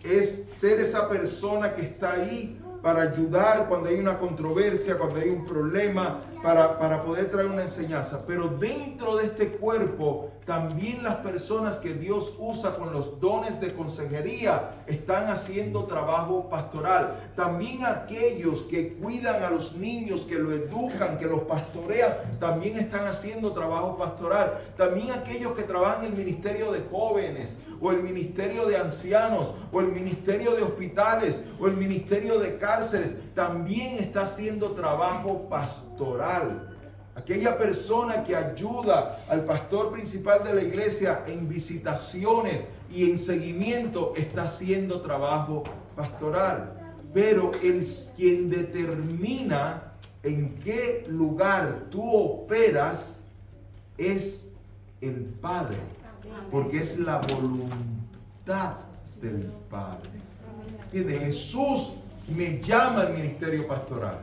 Es ser esa persona que está ahí para ayudar cuando hay una controversia, cuando hay un problema, para poder traer una enseñanza. Pero dentro de este cuerpo, también las personas que Dios usa con los dones de consejería están haciendo trabajo pastoral. También aquellos que cuidan a los niños, que lo educan, que los pastorean, también están haciendo trabajo pastoral. También aquellos que trabajan en el ministerio de jóvenes, o el ministerio de ancianos, o el ministerio de hospitales, o el ministerio de cárceles, también está haciendo trabajo pastoral. Aquella persona que ayuda al pastor principal de la iglesia en visitaciones y en seguimiento está haciendo trabajo pastoral. Pero quien determina en qué lugar tú operas es el Padre, porque es la voluntad del Padre. ¿Entiendes? Jesús me llama al ministerio pastoral.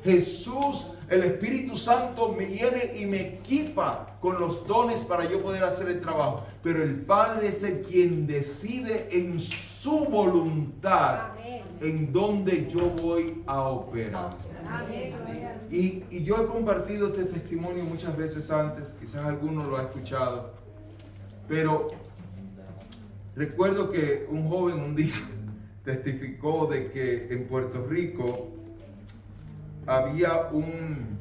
Jesús, el Espíritu Santo me viene y me equipa con los dones para yo poder hacer el trabajo. Pero el Padre es el quien decide en su voluntad en donde yo voy a operar. Y yo he compartido este testimonio muchas veces antes, quizás alguno lo ha escuchado, pero recuerdo que un joven un día testificó de que en Puerto Rico había un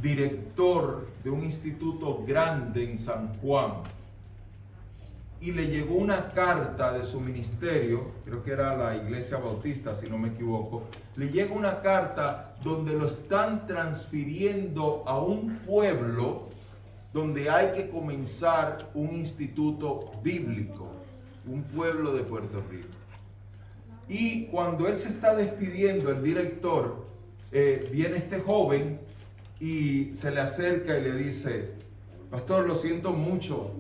director de un instituto grande en San Juan y le llegó una carta de su ministerio, creo que era la Iglesia Bautista si no me equivoco, le llega una carta donde lo están transfiriendo a un pueblo donde hay que comenzar un instituto bíblico, un pueblo de Puerto Rico. Y cuando él se está despidiendo, el director, viene este joven y se le acerca y le dice: pastor, lo siento mucho.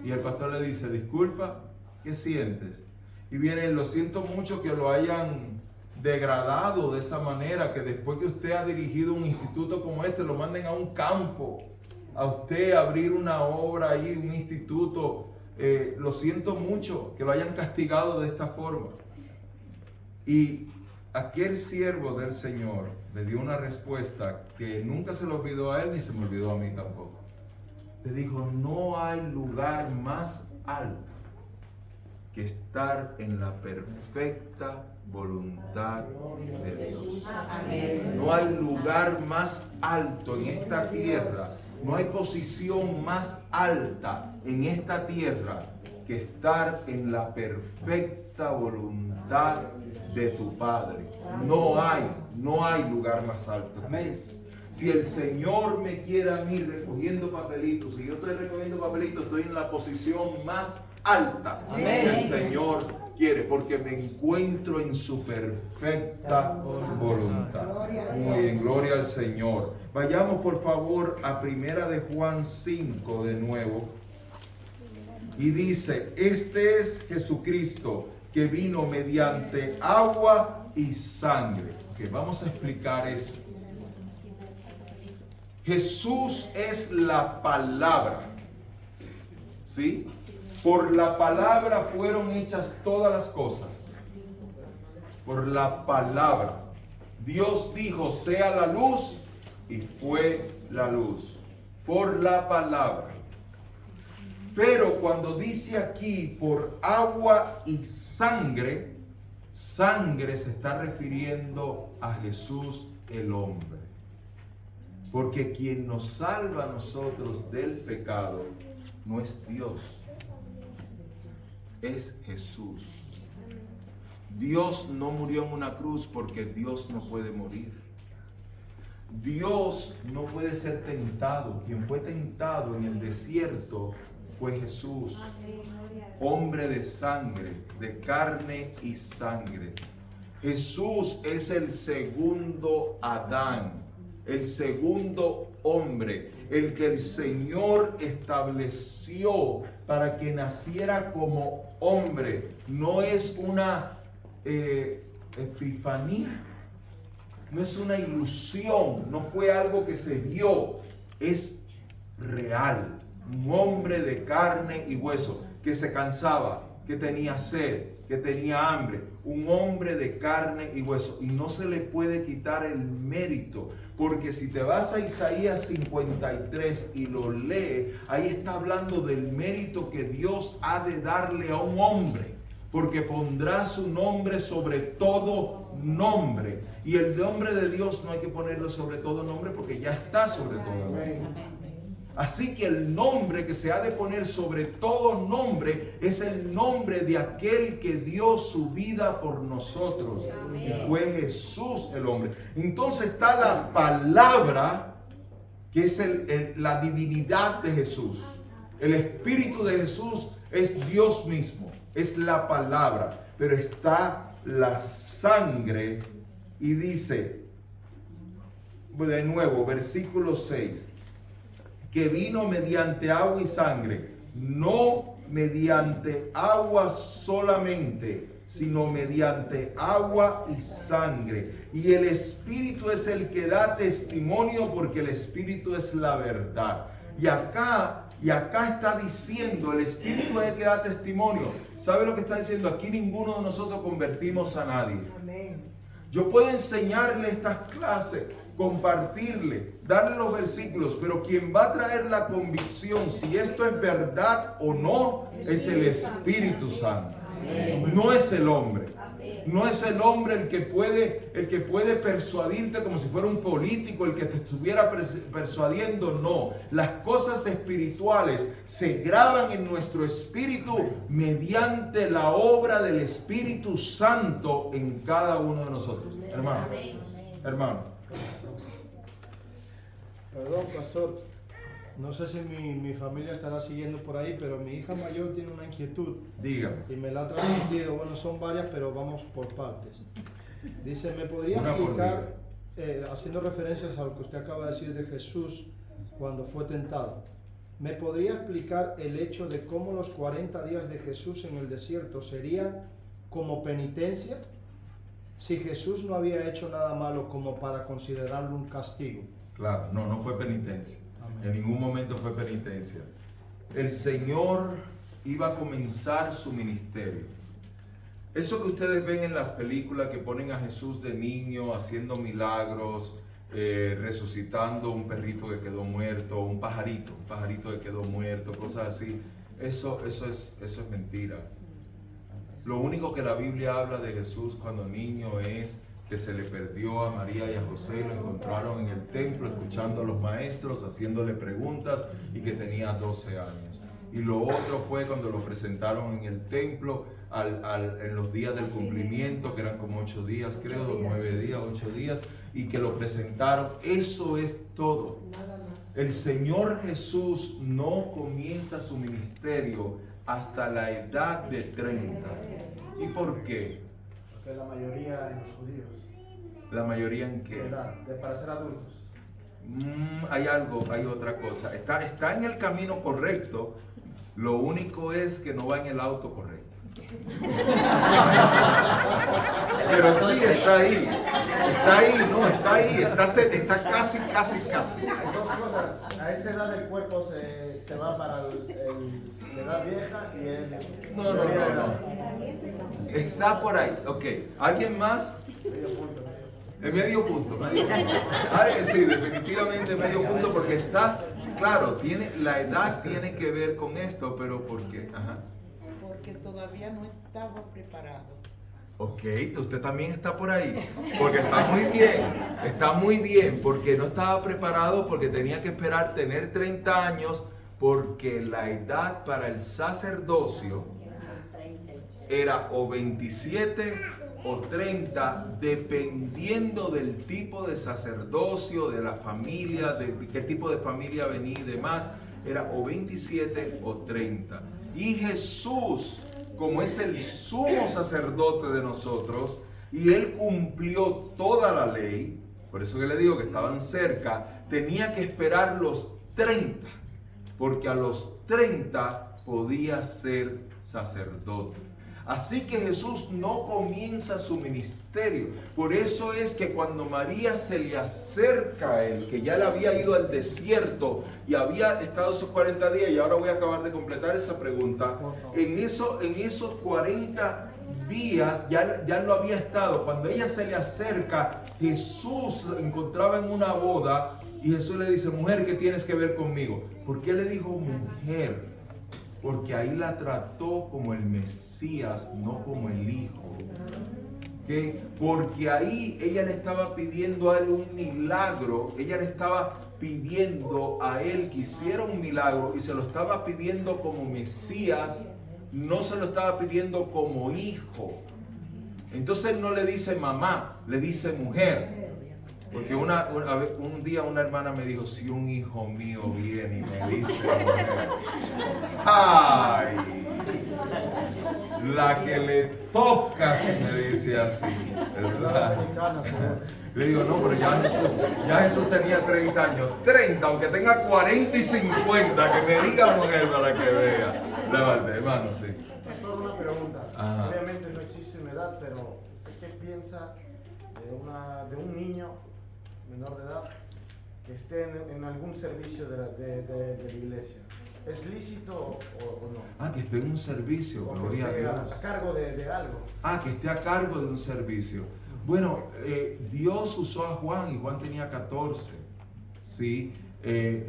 Y el pastor le dice: disculpa, ¿qué sientes? Y viene: lo siento mucho que lo hayan degradado de esa manera, que después que usted ha dirigido un instituto como este, lo manden a un campo, a usted abrir una obra ahí, un instituto. Lo siento mucho que lo hayan castigado de esta forma. Y aquel siervo del Señor le dio una respuesta que nunca se le olvidó a él ni se me olvidó a mí tampoco. Le dijo, no hay lugar más alto que estar en la perfecta voluntad de Dios. No hay lugar más alto en esta tierra, no hay posición más alta en esta tierra que estar en la perfecta voluntad de tu Padre. No hay lugar más alto. Amén. Si el Señor me quiere a mí recogiendo papelitos, si yo estoy recogiendo papelitos, estoy en la posición más alta que el Señor quiere, porque me encuentro en su perfecta voluntad. Muy bien, gloria al Señor. Vayamos por favor a 1 de Juan 5 de nuevo. Y dice, este es Jesucristo que vino mediante agua y sangre. Okay, vamos a explicar eso. Jesús es la palabra. ¿Sí? Por la palabra fueron hechas todas las cosas. Por la palabra. Dios dijo, sea la luz, y fue la luz. Por la palabra. Pero cuando dice aquí por agua y sangre, sangre se está refiriendo a Jesús el hombre. Porque quien nos salva a nosotros del pecado no es Dios, es Jesús. Dios no murió en una cruz porque Dios no puede morir. Dios no puede ser tentado. Quien fue tentado en el desierto fue Jesús, hombre de sangre, de carne y sangre. Jesús es el segundo Adán, el segundo hombre, el que el Señor estableció para que naciera como hombre. No es una epifanía, no es una ilusión, no fue algo que se vio, es real. Un hombre de carne y hueso, que se cansaba, que tenía sed, que tenía hambre. Un hombre de carne y hueso. Y no se le puede quitar el mérito. Porque si te vas a Isaías 53 y lo lees, ahí está hablando del mérito que Dios ha de darle a un hombre. Porque pondrá su nombre sobre todo nombre. Y el nombre de Dios no hay que ponerlo sobre todo nombre porque ya está sobre todo nombre. Así que el nombre que se ha de poner sobre todo nombre es el nombre de aquel que dio su vida por nosotros. Y fue Jesús el hombre. Entonces está la palabra, que es la divinidad de Jesús. El Espíritu de Jesús es Dios mismo, es la palabra. Pero está la sangre y dice, de nuevo, versículo 6. Que vino mediante agua y sangre, no mediante agua solamente, sino mediante agua y sangre. Y el Espíritu es el que da testimonio, porque el Espíritu es la verdad. Y acá está diciendo, el Espíritu es el que da testimonio. ¿Sabe lo que está diciendo? Aquí ninguno de nosotros convertimos a nadie. Amén. Yo puedo enseñarle estas clases, compartirle, darle los versículos, pero quien va a traer la convicción si esto es verdad o no es el Espíritu Santo. No es el hombre. No es el hombre el que puede persuadirte como si fuera un político, el que te estuviera persuadiendo. No, las cosas espirituales se graban en nuestro espíritu mediante la obra del Espíritu Santo en cada uno de nosotros. Hermano. Perdón, pastor. No sé si mi familia estará siguiendo por ahí, pero mi hija mayor tiene una inquietud. Dígame. Y me la ha transmitido. Bueno, son varias, pero vamos por partes. Dice, ¿me podría Una por explicar, haciendo referencias a lo que usted acaba de decir de Jesús cuando fue tentado, ¿me podría explicar el hecho de cómo los 40 días de Jesús en el desierto serían como penitencia? Si Jesús no había hecho nada malo como para considerarlo un castigo. Claro, no fue penitencia. En ningún momento fue penitencia. El Señor iba a comenzar su ministerio. Eso que ustedes ven en las películas que ponen a Jesús de niño haciendo milagros, resucitando un perrito que quedó muerto, un pajarito que quedó muerto, cosas así, eso es mentira. Lo único que la Biblia habla de Jesús cuando niño es que se le perdió a María y a José, lo encontraron en el templo escuchando a los maestros, haciéndole preguntas, y que tenía 12 años. Y lo otro fue cuando lo presentaron en el templo en los días del cumplimiento, que eran como 8 días, creo, 9 días, 8 días, y que lo presentaron. Eso es todo. El Señor Jesús no comienza su ministerio hasta la edad de 30. ¿Y por qué? Porque la mayoría en los judíos. ¿La mayoría en qué? ¿Qué edad? Para ser adultos. Hay otra cosa. Está en el camino correcto, lo único es que no va en el auto correcto. Pero sí, está ahí, está casi. Hay dos cosas. A esa edad el cuerpo se va para la edad vieja y el... No. Está por ahí, ok. ¿Alguien más? Medio punto. Sí, definitivamente medio punto, porque está, claro, la edad tiene que ver con esto, pero ¿por qué? Ajá. Porque todavía no estaba preparado. Ok, usted también está por ahí, porque está muy bien, porque no estaba preparado, porque tenía que esperar tener 30 años, porque la edad para el sacerdocio era o 27 o 30, dependiendo del tipo de sacerdocio, de la familia, de qué tipo de familia venía y demás, era o 27 o 30. Y Jesús, como es el sumo sacerdote de nosotros, y Él cumplió toda la ley, por eso que le digo que estaban cerca, tenía que esperar los 30, porque a los 30 podía ser sacerdote. Así que Jesús no comienza su ministerio. Por eso es que cuando María se le acerca a Él, que ya le había ido al desierto y había estado esos 40 días, y ahora voy a acabar de completar esa pregunta, en esos 40 días ya lo había estado. Cuando ella se le acerca, Jesús se encontraba en una boda y Jesús le dice: mujer, ¿qué tienes que ver conmigo? ¿Por qué le dijo mujer? Porque ahí la trató como el Mesías, no como el Hijo. ¿Okay? Porque ahí ella le estaba pidiendo a Él un milagro, ella le estaba pidiendo a Él que hiciera un milagro, y se lo estaba pidiendo como Mesías, no se lo estaba pidiendo como hijo. Entonces Él no le dice mamá, le dice mujer. Porque un día una hermana me dijo: si un hijo mío viene y me dice mujer, ¡ay! La que le toca, me dice así, ¿verdad? Le digo: no, pero ya Jesús tenía 30 años. 30, aunque tenga 40 y 50, que me diga mujer para que vea. Levante, hermano, sí. Pastor, una pregunta. Ajá. Obviamente no existe una edad, pero ¿usted qué piensa de un niño menor de edad que esté en algún servicio de la iglesia? ¿Es lícito o no? Que esté en un servicio, gloria a Dios. A cargo de algo. Que esté a cargo de un servicio. Bueno, Dios usó a Juan, y Juan tenía 14. ¿Sí?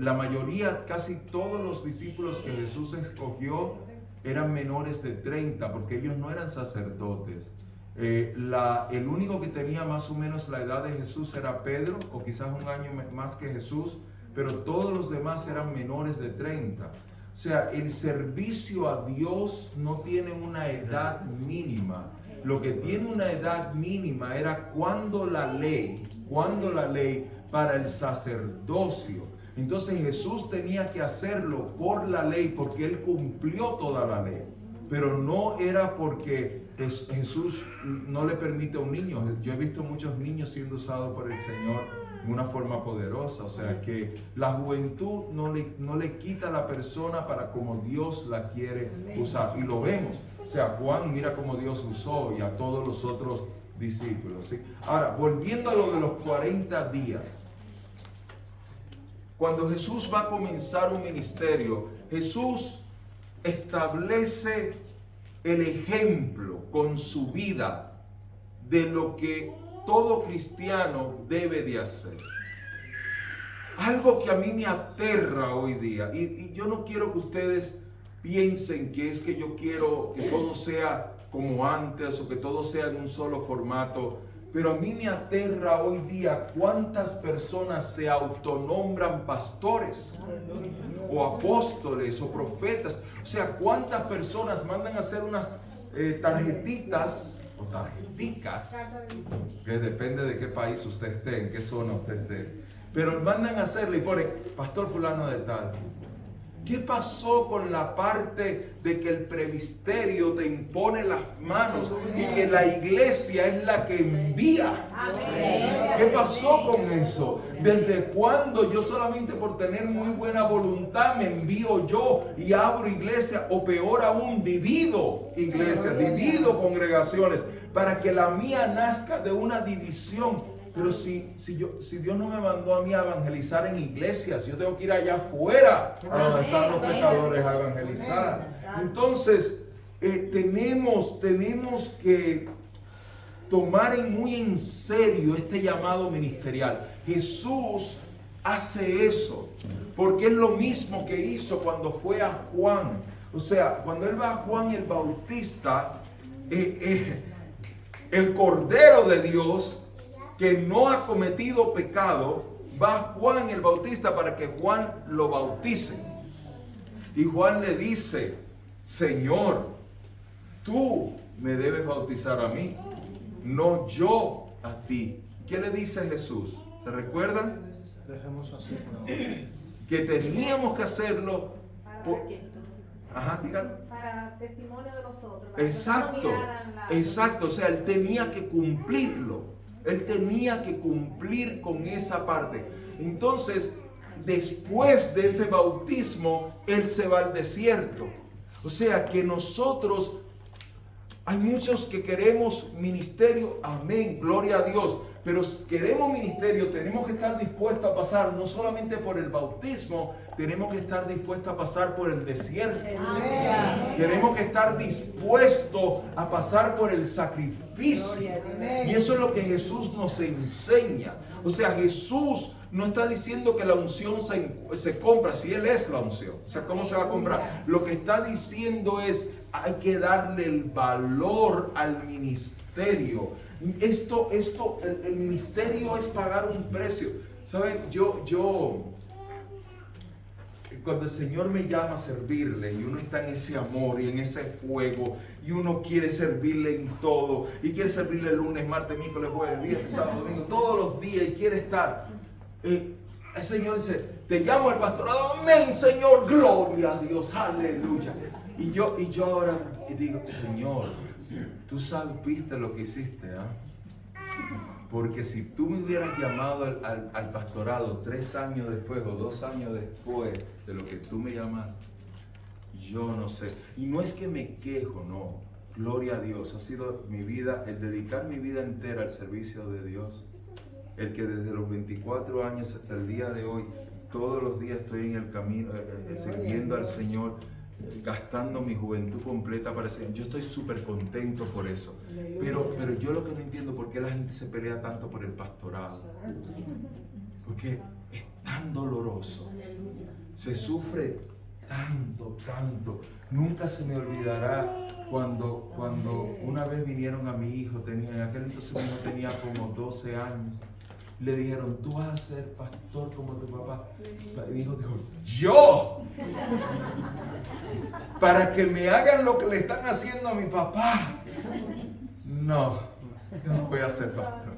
La mayoría, casi todos los discípulos que Jesús escogió eran menores de 30, porque ellos no eran sacerdotes. El único que tenía más o menos la edad de Jesús era Pedro, o quizás un año más que Jesús, pero todos los demás eran menores de 30. O sea, el servicio a Dios no tiene una edad mínima. Lo que tiene una edad mínima era cuando la ley para el sacerdocio. Entonces Jesús tenía que hacerlo por la ley, porque Él cumplió toda la ley. Pero no era porque Jesús no le permite a un niño. Yo he visto muchos niños siendo usados por el Señor de una forma poderosa. O sea que la juventud no le quita a la persona para como Dios la quiere usar. Y lo vemos. O sea, Juan, mira cómo Dios usó, y a todos los otros discípulos. ¿Sí? Ahora, volviendo a lo de los 40 días. Cuando Jesús va a comenzar un ministerio, Jesús establece el ejemplo con su vida de lo que todo cristiano debe de hacer. Algo que a mí me aterra hoy día, y yo no quiero que ustedes piensen que es que yo quiero que todo sea como antes o que todo sea en un solo formato, pero a mí me aterra hoy día cuántas personas se autonombran pastores o apóstoles o profetas. O sea, cuántas personas mandan a hacer unas tarjetitas o tarjeticas, que depende de qué país usted esté, en qué zona usted esté, pero mandan a hacerle y ponen pastor fulano de tal. ¿Qué pasó con la parte de que el presbiterio te impone las manos y que la iglesia es la que envía? ¿Qué pasó con eso? ¿Desde cuándo yo solamente por tener muy buena voluntad me envío yo y abro iglesia, o peor aún, divido iglesias, divido congregaciones para que la mía nazca de una división? Pero si Dios no me mandó a mí a evangelizar en iglesias, yo tengo que ir allá afuera a donde están los pecadores a evangelizar. Entonces, tenemos que tomar muy en serio este llamado ministerial. Jesús hace eso, porque es lo mismo que hizo cuando fue a Juan. O sea, cuando él va a Juan el Bautista, el Cordero de Dios, que no ha cometido pecado, va a Juan el Bautista para que Juan lo bautice. Y Juan le dice: Señor, tú me debes bautizar a mí, no yo a ti. ¿Qué le dice Jesús? ¿Se recuerdan? Dejemos así por ahora. Que teníamos que hacerlo Ajá, díganlo. Para testimonio de los otros. Exacto, exacto. O sea, él tenía que cumplirlo. Él tenía que cumplir con esa parte. Entonces, después de ese bautismo, él se va al desierto. O sea que nosotros, hay muchos que queremos ministerio, amén, gloria a Dios. Pero queremos ministerio, tenemos que estar dispuestos a pasar no solamente por el bautismo, tenemos que estar dispuestos a pasar por el desierto. Amén. Tenemos que estar dispuestos a pasar por el sacrificio. Y eso es lo que Jesús nos enseña. O sea, Jesús no está diciendo que la unción se compra, si Él es la unción. O sea, ¿cómo se va a comprar? Lo que está diciendo es, hay que darle el valor al ministerio. El ministerio es pagar un precio. ¿Saben? Cuando el Señor me llama a servirle y uno está en ese amor y en ese fuego y uno quiere servirle en todo y quiere servirle el lunes, martes, miércoles, jueves, viernes, sábado, domingo, todos los días y quiere estar, el Señor dice: te llamo al pastorado. Amén, Señor, gloria a Dios, aleluya. Y yo ahora digo: Señor, tú supiste lo que hiciste, ¿ah? Porque si tú me hubieras llamado al pastorado 3 años después o 2 años después de lo que tú me llamaste, yo no sé. Y no es que me quejo, no. Gloria a Dios. Ha sido mi vida, el dedicar mi vida entera al servicio de Dios. El que desde los 24 años hasta el día de hoy, todos los días estoy en el camino, sirviendo al Señor, gastando mi juventud completa para ser. Yo estoy súper contento por eso. Pero yo lo que no entiendo es por qué la gente se pelea tanto por el pastorado. Porque es tan doloroso. Se sufre tanto. Nunca se me olvidará cuando una vez vinieron a mi hijo, en aquel entonces mi hijo tenía como 12 años. Le dijeron: tú vas a ser pastor como tu papá. Mi hijo dijo: ¿yo? Para que me hagan lo que le están haciendo a mi papá. No, yo no voy a ser pastor.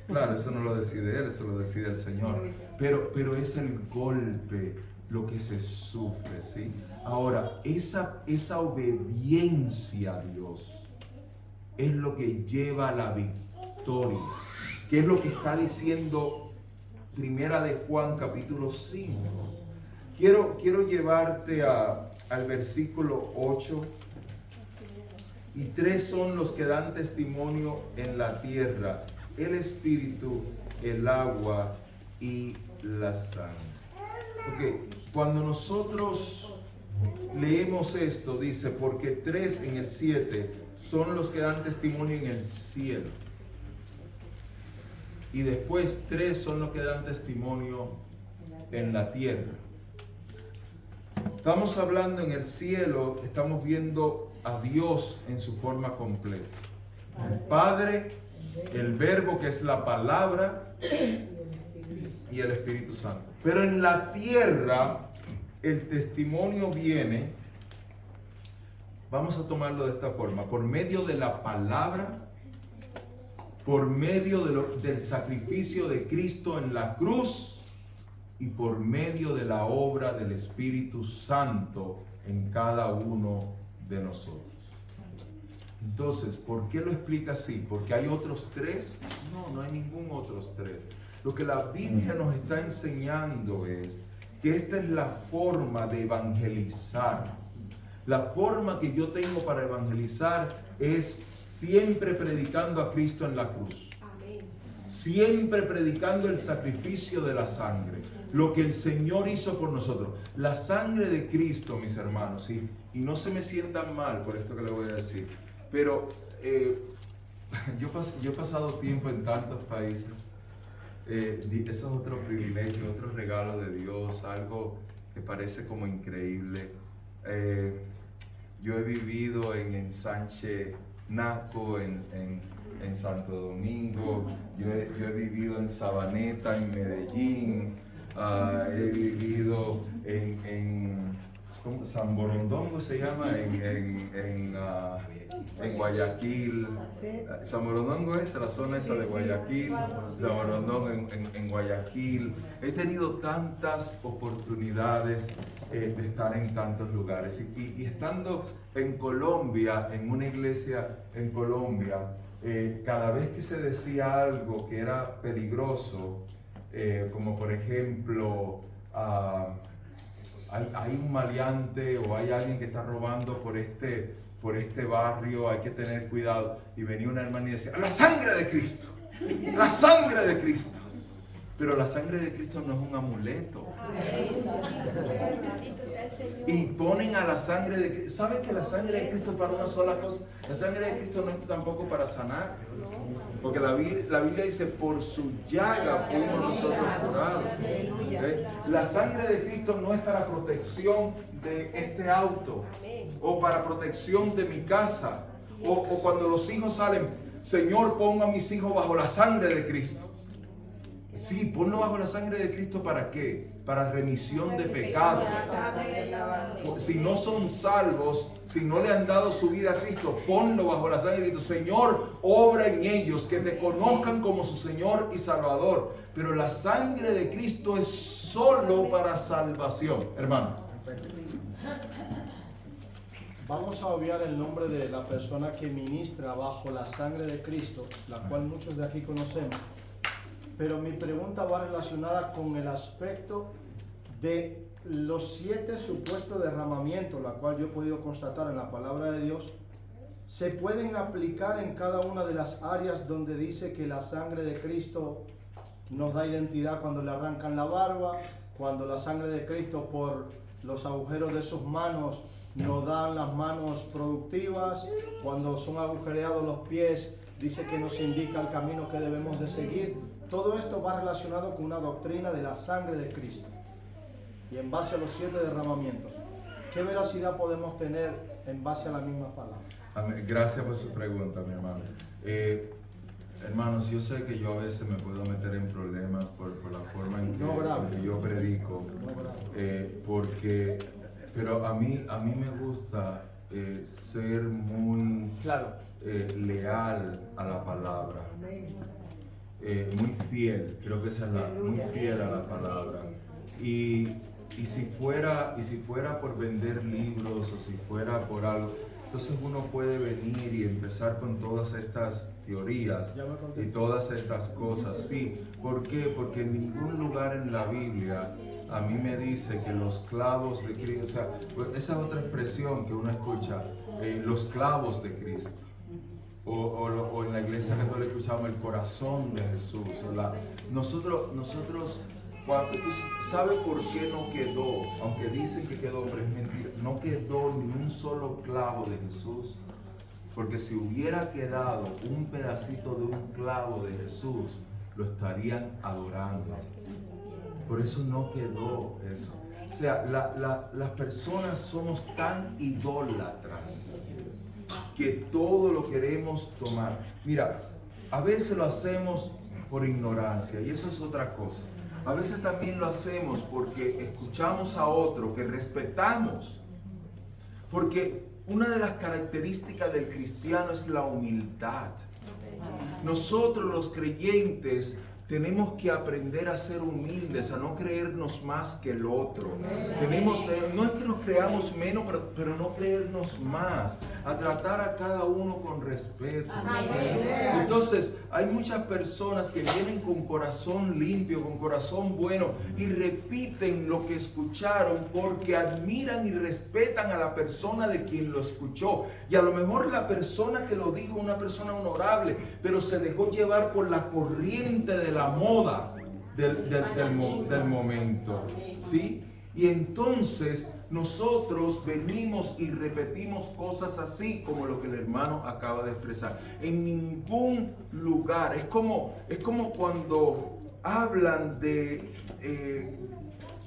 Claro, eso no lo decide él, eso lo decide el Señor. Pero es el golpe lo que se sufre, ¿sí? Ahora, esa obediencia a Dios es lo que lleva a la victoria. ¿Qué es lo que está diciendo Primera de Juan capítulo 5? Quiero llevarte al versículo 8. Y 3 son los que dan testimonio en la tierra: el espíritu, el agua y la sangre. Okay. Cuando nosotros leemos esto, dice, porque 3 en el 7 son los que dan testimonio en el cielo. Y después 3 son los que dan testimonio en la tierra. Estamos hablando en el cielo, estamos viendo a Dios en su forma completa. El Padre, el Verbo que es la palabra y el Espíritu Santo. Pero en la tierra el testimonio viene, vamos a tomarlo de esta forma, por medio de la palabra, por medio del sacrificio de Cristo en la cruz y por medio de la obra del Espíritu Santo en cada uno de nosotros. Entonces, ¿por qué lo explica así? ¿Porque hay otros 3? No hay ningún otros 3. Lo que la Biblia nos está enseñando es que esta es la forma de evangelizar. La forma que yo tengo para evangelizar es siempre predicando a Cristo en la cruz. Siempre predicando el sacrificio de la sangre, lo que el Señor hizo por nosotros. La sangre de Cristo, mis hermanos, y no se me sientan mal por esto que les voy a decir, pero yo he pasado tiempo en tantos países. Eso es otro privilegio, otro regalo de Dios, algo que parece como increíble. Yo he vivido en Ensanche Naco, en Santo Domingo, yo he vivido en Sabaneta, en Medellín, he vivido en San Borondongo se llama, en Guayaquil. San Borondongo es la zona esa de Guayaquil, San Borondongo en Guayaquil. He tenido tantas oportunidades de estar en tantos lugares y estando en Colombia, en una iglesia en Colombia, cada vez que se decía algo que era peligroso, como por ejemplo hay un maleante o hay alguien que está robando por este barrio, hay que tener cuidado, y venía una hermana y decía, la sangre de Cristo, la sangre de Cristo. Pero la sangre de Cristo no es un amuleto. Y ponen a la sangre de Cristo. ¿Sabes que la sangre de Cristo es para una sola cosa? La sangre de Cristo no es tampoco para sanar. Porque la Biblia dice, por su llaga fuimos nosotros curados. ¿Okay? La sangre de Cristo no es para protección de este auto, o para protección de mi casa, o cuando los hijos salen, Señor, ponga a mis hijos bajo la sangre de Cristo. Sí, ponlo bajo la sangre de Cristo, ¿para qué? Para remisión de pecados. Si no son salvos, si no le han dado su vida a Cristo, ponlo bajo la sangre de Cristo. Señor, obra en ellos, que te conozcan como su Señor y Salvador. Pero la sangre de Cristo es solo para salvación, hermano. Vamos a obviar el nombre de la persona que ministra bajo la sangre de Cristo, la cual muchos de aquí conocemos. Pero mi pregunta va relacionada con el aspecto de los 7 supuestos derramamientos, la cual yo he podido constatar en la palabra de Dios. ¿Se pueden aplicar en cada una de las áreas donde dice que la sangre de Cristo nos da identidad cuando le arrancan la barba, cuando la sangre de Cristo por los agujeros de sus manos nos dan las manos productivas, cuando son agujereados los pies dice que nos indica el camino que debemos de seguir? Todo esto va relacionado con una doctrina de la sangre de Cristo. Y en base a los 7 derramamientos, ¿qué veracidad podemos tener en base a la misma palabra? Amén. Gracias por su pregunta, mi hermano. Hermanos, yo sé que yo a veces me puedo meter en problemas por la forma en que yo predico. Pero a mí me gusta ser muy leal a la palabra. Muy fiel, creo que esa es muy fiel a la palabra. Y si fuera por vender libros o si fuera por algo, entonces uno puede venir y empezar con todas estas teorías y todas estas cosas. Sí, ¿por qué? Porque en ningún lugar en la Biblia a mí me dice que los clavos de Cristo, o sea, esa es otra expresión que uno escucha, los clavos de Cristo. O en la iglesia católica escuchamos el corazón de Jesús. Nosotros ¿Tú sabes por qué no quedó? Aunque dicen que quedó, pero es mentira. No quedó ni un solo clavo de Jesús. Porque si hubiera quedado un pedacito de un clavo de Jesús, lo estarían adorando. Por eso no quedó eso. O sea, las personas somos tan idólatras que todo lo queremos tomar. Mira, a veces lo hacemos por ignorancia y eso es otra cosa. A veces también lo hacemos porque escuchamos a otro que respetamos. Porque una de las características del cristiano es la humildad. Nosotros los creyentes tenemos que aprender a ser humildes, a no creernos más que el otro. No es que nos creamos menos, pero no creernos más, a tratar a cada uno con respeto. Entonces, hay muchas personas que vienen con corazón limpio, con corazón bueno, y repiten lo que escucharon porque admiran y respetan a la persona de quien lo escuchó. Y a lo mejor la persona que lo dijo es una persona honorable, pero se dejó llevar por la corriente de la moda del momento, ¿sí? Y entonces nosotros venimos y repetimos cosas así como lo que el hermano acaba de expresar. En ningún lugar, es como cuando hablan de,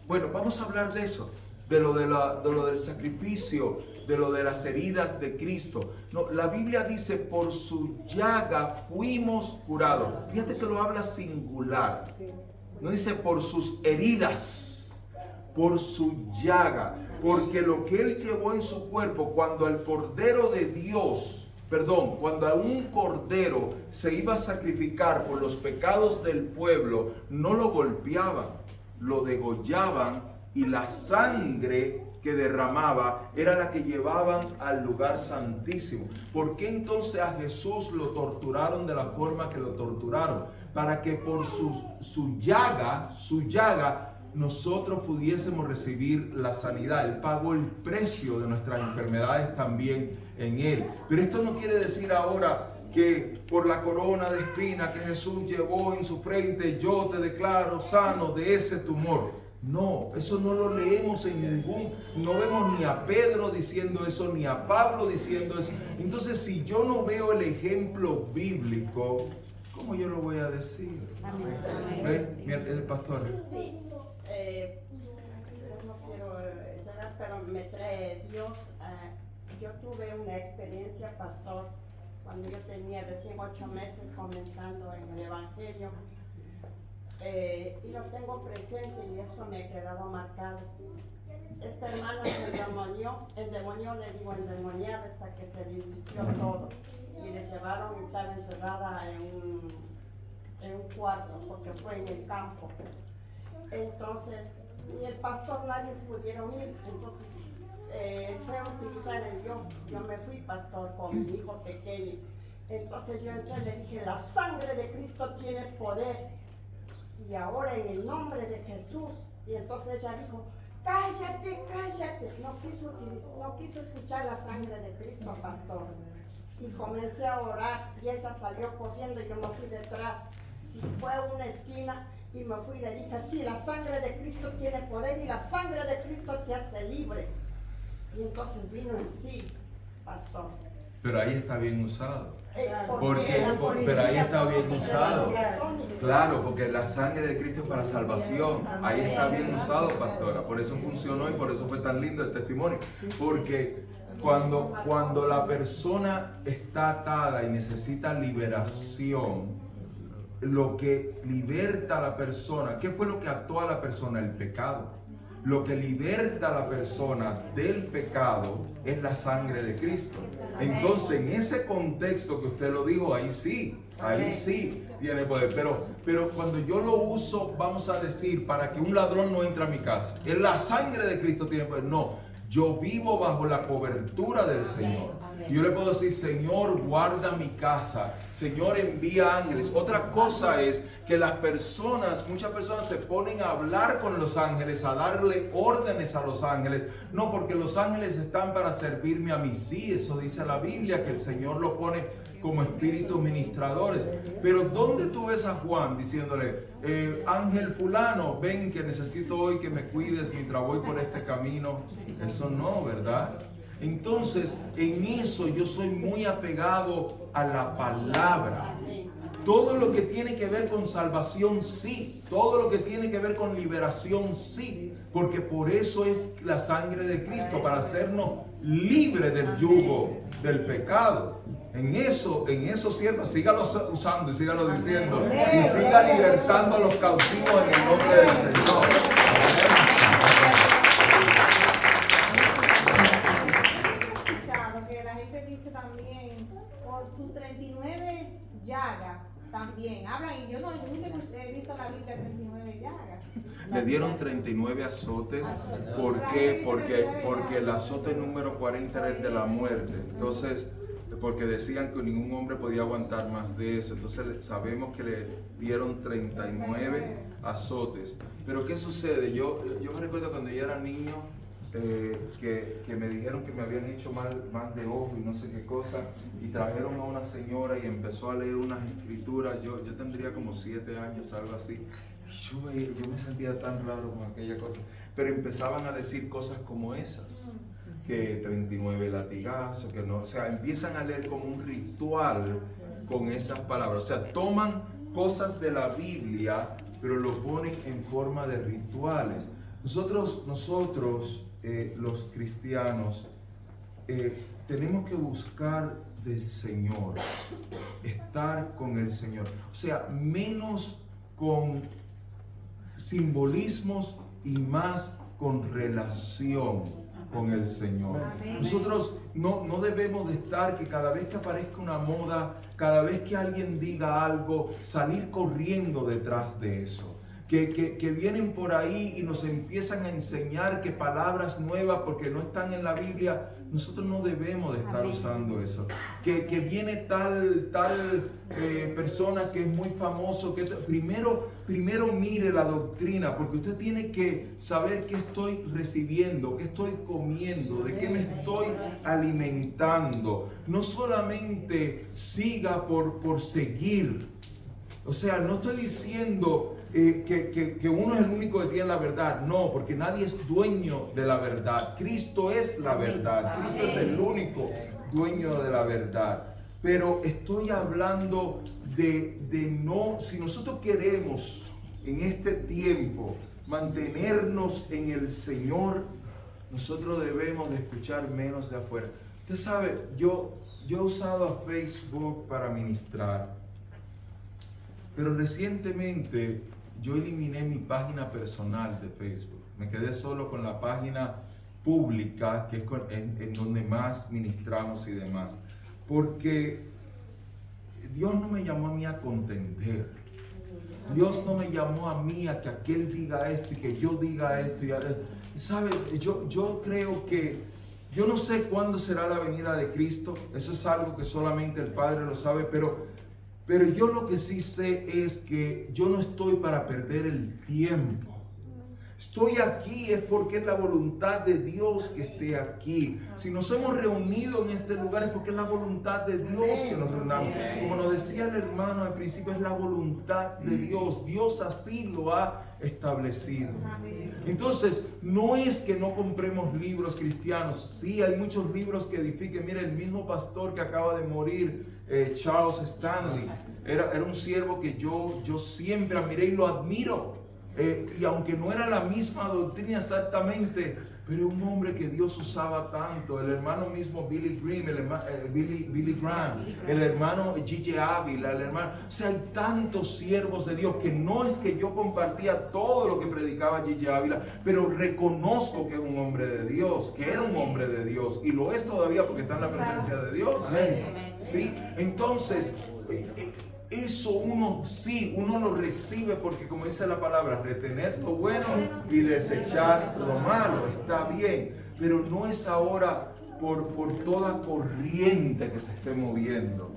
bueno, vamos a hablar de eso, de lo del sacrificio, de lo de las heridas de Cristo. No, la Biblia dice, por su llaga fuimos curados. Fíjate que lo habla singular. No dice por sus heridas, por su llaga. Porque lo que Él llevó en su cuerpo, cuando al Cordero de Dios, cuando a un cordero se iba a sacrificar por los pecados del pueblo, no lo golpeaban, lo degollaban y la sangre que derramaba era la que llevaban al lugar santísimo. ¿Por qué entonces a Jesús lo torturaron de la forma que lo torturaron? Para que por su llaga, nosotros pudiésemos recibir la sanidad. Él pagó el precio de nuestras enfermedades también en Él. Pero esto no quiere decir ahora que por la corona de espina que Jesús llevó en su frente, yo te declaro sano de ese tumor. No, eso no lo leemos no vemos ni a Pedro diciendo eso, ni a Pablo diciendo eso. Entonces, si yo no veo el ejemplo bíblico, ¿cómo yo lo voy a decir? ¿Ve? Mira, el pastor. Sí, no quiero cerrar, pero me trae Dios. Yo tuve una experiencia, pastor, cuando yo tenía recién 8 meses comenzando en el Evangelio. Y lo tengo presente y eso me ha quedado marcado. Esta hermana se endemonió, le digo endemoniada hasta que se divirtió todo. Y le llevaron, estaba encerrada en un cuarto porque fue en el campo. Entonces, ni el pastor, nadie pudieron ir. Entonces, fue a utilizar yo me fui pastor con mi hijo pequeño. Entonces yo entré y le dije, la sangre de Cristo tiene poder. Y ahora en el nombre de Jesús. Y entonces ella dijo, cállate. No quiso escuchar la sangre de Cristo, pastor. Y comencé a orar y ella salió corriendo y yo me fui detrás. Si fue a una esquina y me fui y le dije, sí, la sangre de Cristo tiene poder y la sangre de Cristo te hace libre. Y entonces vino en sí, pastor. Pero ahí está bien usado. Pero ahí está bien usado. Claro, porque la sangre de Cristo es para salvación. Ahí está bien usado, pastora. Por eso funcionó y por eso fue tan lindo el testimonio. Porque cuando la persona está atada y necesita liberación, lo que liberta a la persona, ¿qué fue lo que ató a la persona? El pecado. Lo que liberta a la persona del pecado es la sangre de Cristo. Entonces, en ese contexto que usted lo dijo, ahí sí tiene poder. Pero cuando yo lo uso, vamos a decir, para que un ladrón no entre a mi casa, es la sangre de Cristo tiene poder. No, Yo vivo bajo la cobertura del Señor. Yo le puedo decir, Señor, guarda mi casa. Señor, envía ángeles. Otra cosa es que muchas personas se ponen a hablar con los ángeles, a darle órdenes a los ángeles. No, porque los ángeles están para servirme a mí. Sí, eso dice la Biblia, que el Señor lo pone como espíritus ministradores. Pero ¿dónde tú ves a Juan diciéndole, ángel fulano, ven que necesito hoy que me cuides mientras voy por este camino? Eso no, ¿verdad? Entonces, en eso yo soy muy apegado a la palabra. Todo lo que tiene que ver con salvación, sí. Todo lo que tiene que ver con liberación, sí. Porque por eso es la sangre de Cristo, para hacernos libres del yugo del pecado. En eso sierva, sígalo usando y sígalo diciendo. Y siga libertando a los cautivos en el nombre del Señor. Que la gente dice también, por sus 39 llagas, también hablan, y yo nunca he visto la Biblia 39 llagas. Le dieron 39 azotes. ¿Por qué? Porque el azote número 40 era el de la muerte. Entonces, porque decían que ningún hombre podía aguantar más de eso. Entonces sabemos que le dieron 39 azotes. Pero ¿qué sucede? Yo me recuerdo cuando yo era niño, que me dijeron que me habían hecho mal de ojo y no sé qué cosa, y trajeron a una señora y empezó a leer unas escrituras. Yo tendría como 7 años, algo así. Yo me sentía tan raro con aquella cosa, pero empezaban a decir cosas como esas, que 39 latigazos, que no, o sea, empiezan a leer como un ritual con esas palabras. O sea, toman cosas de la Biblia, pero lo ponen en forma de rituales. Nosotros los cristianos, tenemos que buscar del Señor, estar con el Señor. O sea, menos con simbolismos y más con relación con el Señor. Nosotros no debemos de estar que cada vez que aparezca una moda, cada vez que alguien diga algo, salir corriendo detrás de eso. Que vienen por ahí y nos empiezan a enseñar que palabras nuevas porque no están en la Biblia. Nosotros no debemos de estar usando eso. Que viene tal persona que es muy famoso. Primero mire la doctrina, porque usted tiene que saber qué estoy recibiendo, qué estoy comiendo, de qué me estoy alimentando. No solamente siga por seguir. O sea, no estoy diciendo que uno es el único que tiene la verdad. No, porque nadie es dueño de la verdad. Cristo es la verdad. Cristo es el único dueño de la verdad. Pero estoy hablando de no, si nosotros queremos en este tiempo mantenernos en el Señor, nosotros debemos de escuchar menos de afuera. Usted sabe, yo he usado a Facebook para ministrar. Pero recientemente yo eliminé mi página personal de Facebook. Me quedé solo con la página pública, que es en donde más ministramos y demás. Porque Dios no me llamó a mí a contender. Dios no me llamó a mí a que aquel diga esto y que yo diga esto. ¿Sabe? Yo creo que, yo no sé cuándo será la venida de Cristo. Eso es algo que solamente el Padre lo sabe, pero yo lo que sí sé es que yo no estoy para perder el tiempo. Estoy aquí es porque es la voluntad de Dios que esté aquí. Si nos hemos reunido en este lugar es porque es la voluntad de Dios que nos reunamos. Como nos decía el hermano al principio, es la voluntad de Dios. Dios así lo ha establecido. Entonces, no es que no compremos libros cristianos. Sí, hay muchos libros que edifiquen. Mira, el mismo pastor que acaba de morir, Charles Stanley, era un siervo que yo siempre admiré y lo admiro. Y aunque no era la misma doctrina exactamente, pero un hombre que Dios usaba tanto. El hermano mismo Billy Graham, el hermano G.J. Ávila, el hermano. O sea, hay tantos siervos de Dios que no es que yo compartía todo lo que predicaba G.J. Ávila, pero reconozco que es un hombre de Dios, que era un hombre de Dios, y lo es todavía porque está en la presencia de Dios. ¿Sí? Entonces, eso uno lo recibe porque, como dice la palabra, retener lo bueno y desechar lo malo, está bien. pero no es ahora por toda corriente que se esté moviendo.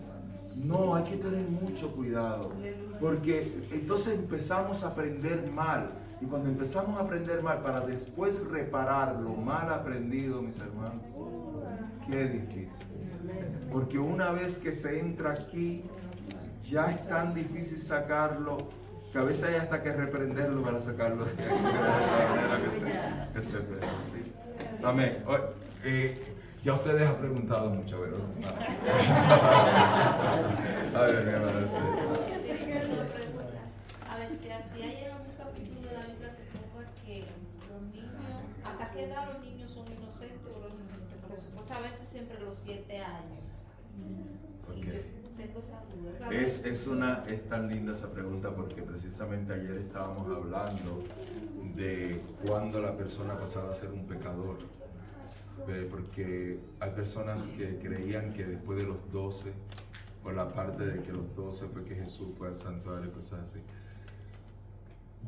No, hay que tener mucho cuidado, porque entonces empezamos a aprender mal, y cuando empezamos a aprender mal para después reparar lo mal aprendido, mis hermanos, qué difícil. Porque una vez que se entra aquí, ya es tan difícil sacarlo, que a veces hay hasta que reprenderlo para sacarlo de aquí, de la manera que se ve, ¿sí? Amén. Ya ustedes han preguntado mucho, ¿verdad? A ver, mi hermano. A ver, que así hay un capítulo de la Biblia que ponga que los niños, ¿hasta qué edad los niños son inocentes o los inocentes? Porque supuestamente siempre los 7 años. Y yo tengo esa duda. Es tan linda esa pregunta porque precisamente ayer estábamos hablando de cuándo la persona pasaba a ser un pecador. Porque hay personas que creían que después de los 12, por la parte de que los 12 fue que Jesús fue al santuario y cosas así.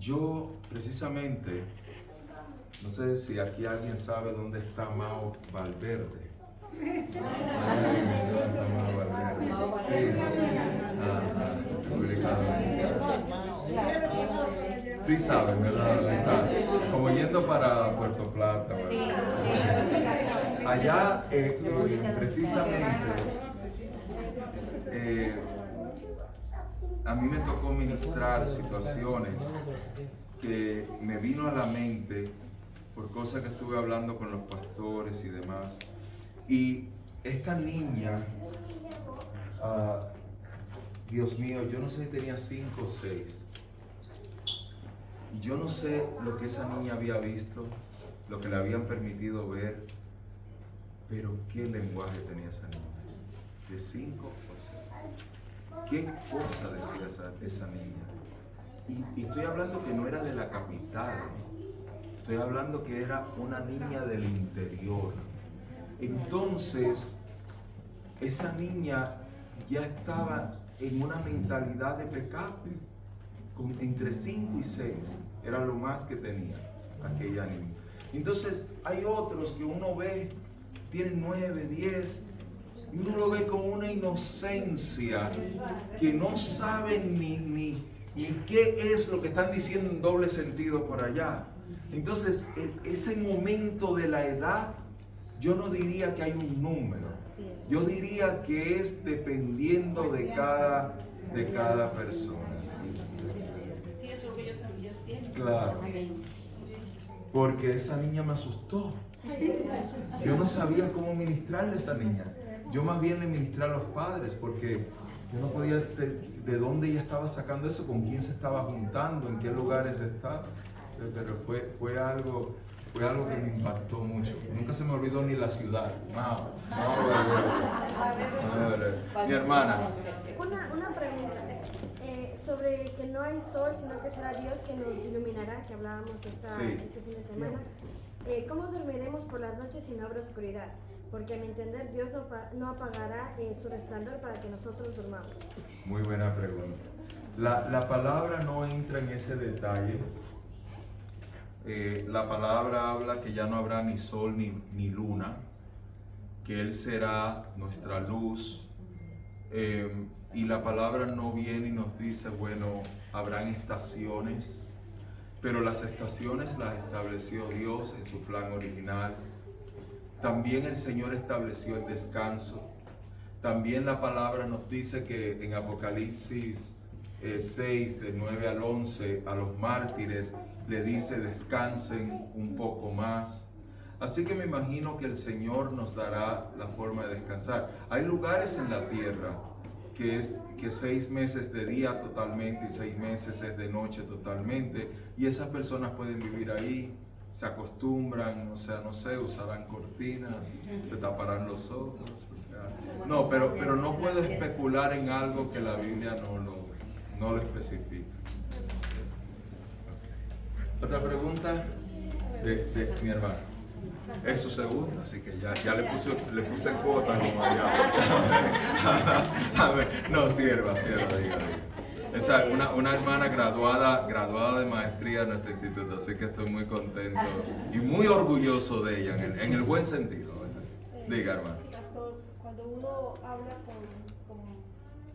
Yo precisamente, no sé si aquí alguien sabe dónde está Mao Valverde. Sí saben, ¿verdad? Como yendo para Puerto Plata. Allá, precisamente, a mí me tocó ministrar situaciones que me vino a la mente por cosas que estuve hablando con los pastores y demás. Y esta niña, Dios mío, yo no sé si tenía 5 o 6. Yo no sé lo que esa niña había visto, lo que le habían permitido ver, pero qué lenguaje tenía esa niña. De 5 o 6. ¿Qué cosa decía esa niña? Y estoy hablando que no era de la capital, estoy hablando que era una niña del interior. Entonces, esa niña ya estaba en una mentalidad de pecado. Entre 5 y 6 era lo más que tenía aquella niña. Entonces, hay otros que uno ve, tienen 9, 10, y uno lo ve con una inocencia que no saben ni qué es lo que están diciendo en doble sentido por allá. Entonces, ese momento de la edad, yo no diría que hay un número, yo diría que es dependiendo de cada persona. Sí, eso es lo que yo también entiendo. Claro, porque esa niña me asustó. Yo no sabía cómo ministrarle a esa niña. Yo más bien le ministré a los padres porque yo no podía de dónde ella estaba sacando eso, con quién se estaba juntando, en qué lugares estaba. Pero fue algo que me impactó mucho. Nunca se me olvidó ni la ciudad. Mi hermana. Una pregunta. Sobre que no hay sol, sino que será Dios que nos iluminará, que hablábamos este fin de semana. ¿Cómo dormiremos por las noches si no habrá oscuridad? Porque a mi entender Dios no apagará su resplandor para que nosotros durmamos. Muy buena pregunta. La palabra no entra en ese detalle. La palabra habla que ya no habrá ni sol ni luna, que Él será nuestra luz. Y la palabra no viene y nos dice, bueno, habrán estaciones, pero las estaciones las estableció Dios en su plan original. También el Señor estableció el descanso. También la palabra nos dice que en Apocalipsis 6, del 9 al 11, a los mártires le dice descansen un poco más. Así que me imagino que el Señor nos dará la forma de descansar. Hay lugares en la tierra que 6 meses de día totalmente y 6 meses es de noche totalmente, y esas personas pueden vivir ahí, se acostumbran, o sea, no sé, usarán cortinas, se taparán los ojos, o sea, no, pero no puedo especular en algo que la Biblia no lo especifica. Otra pregunta de mi hermano. Es su segunda, así que ya le puse cuota como allá. A ver, no, sierva, diga. Esa, una hermana graduada de maestría en nuestro instituto, así que estoy muy contento y muy orgulloso de ella, en el buen sentido. Diga, hermano. Sí, pastor, cuando uno habla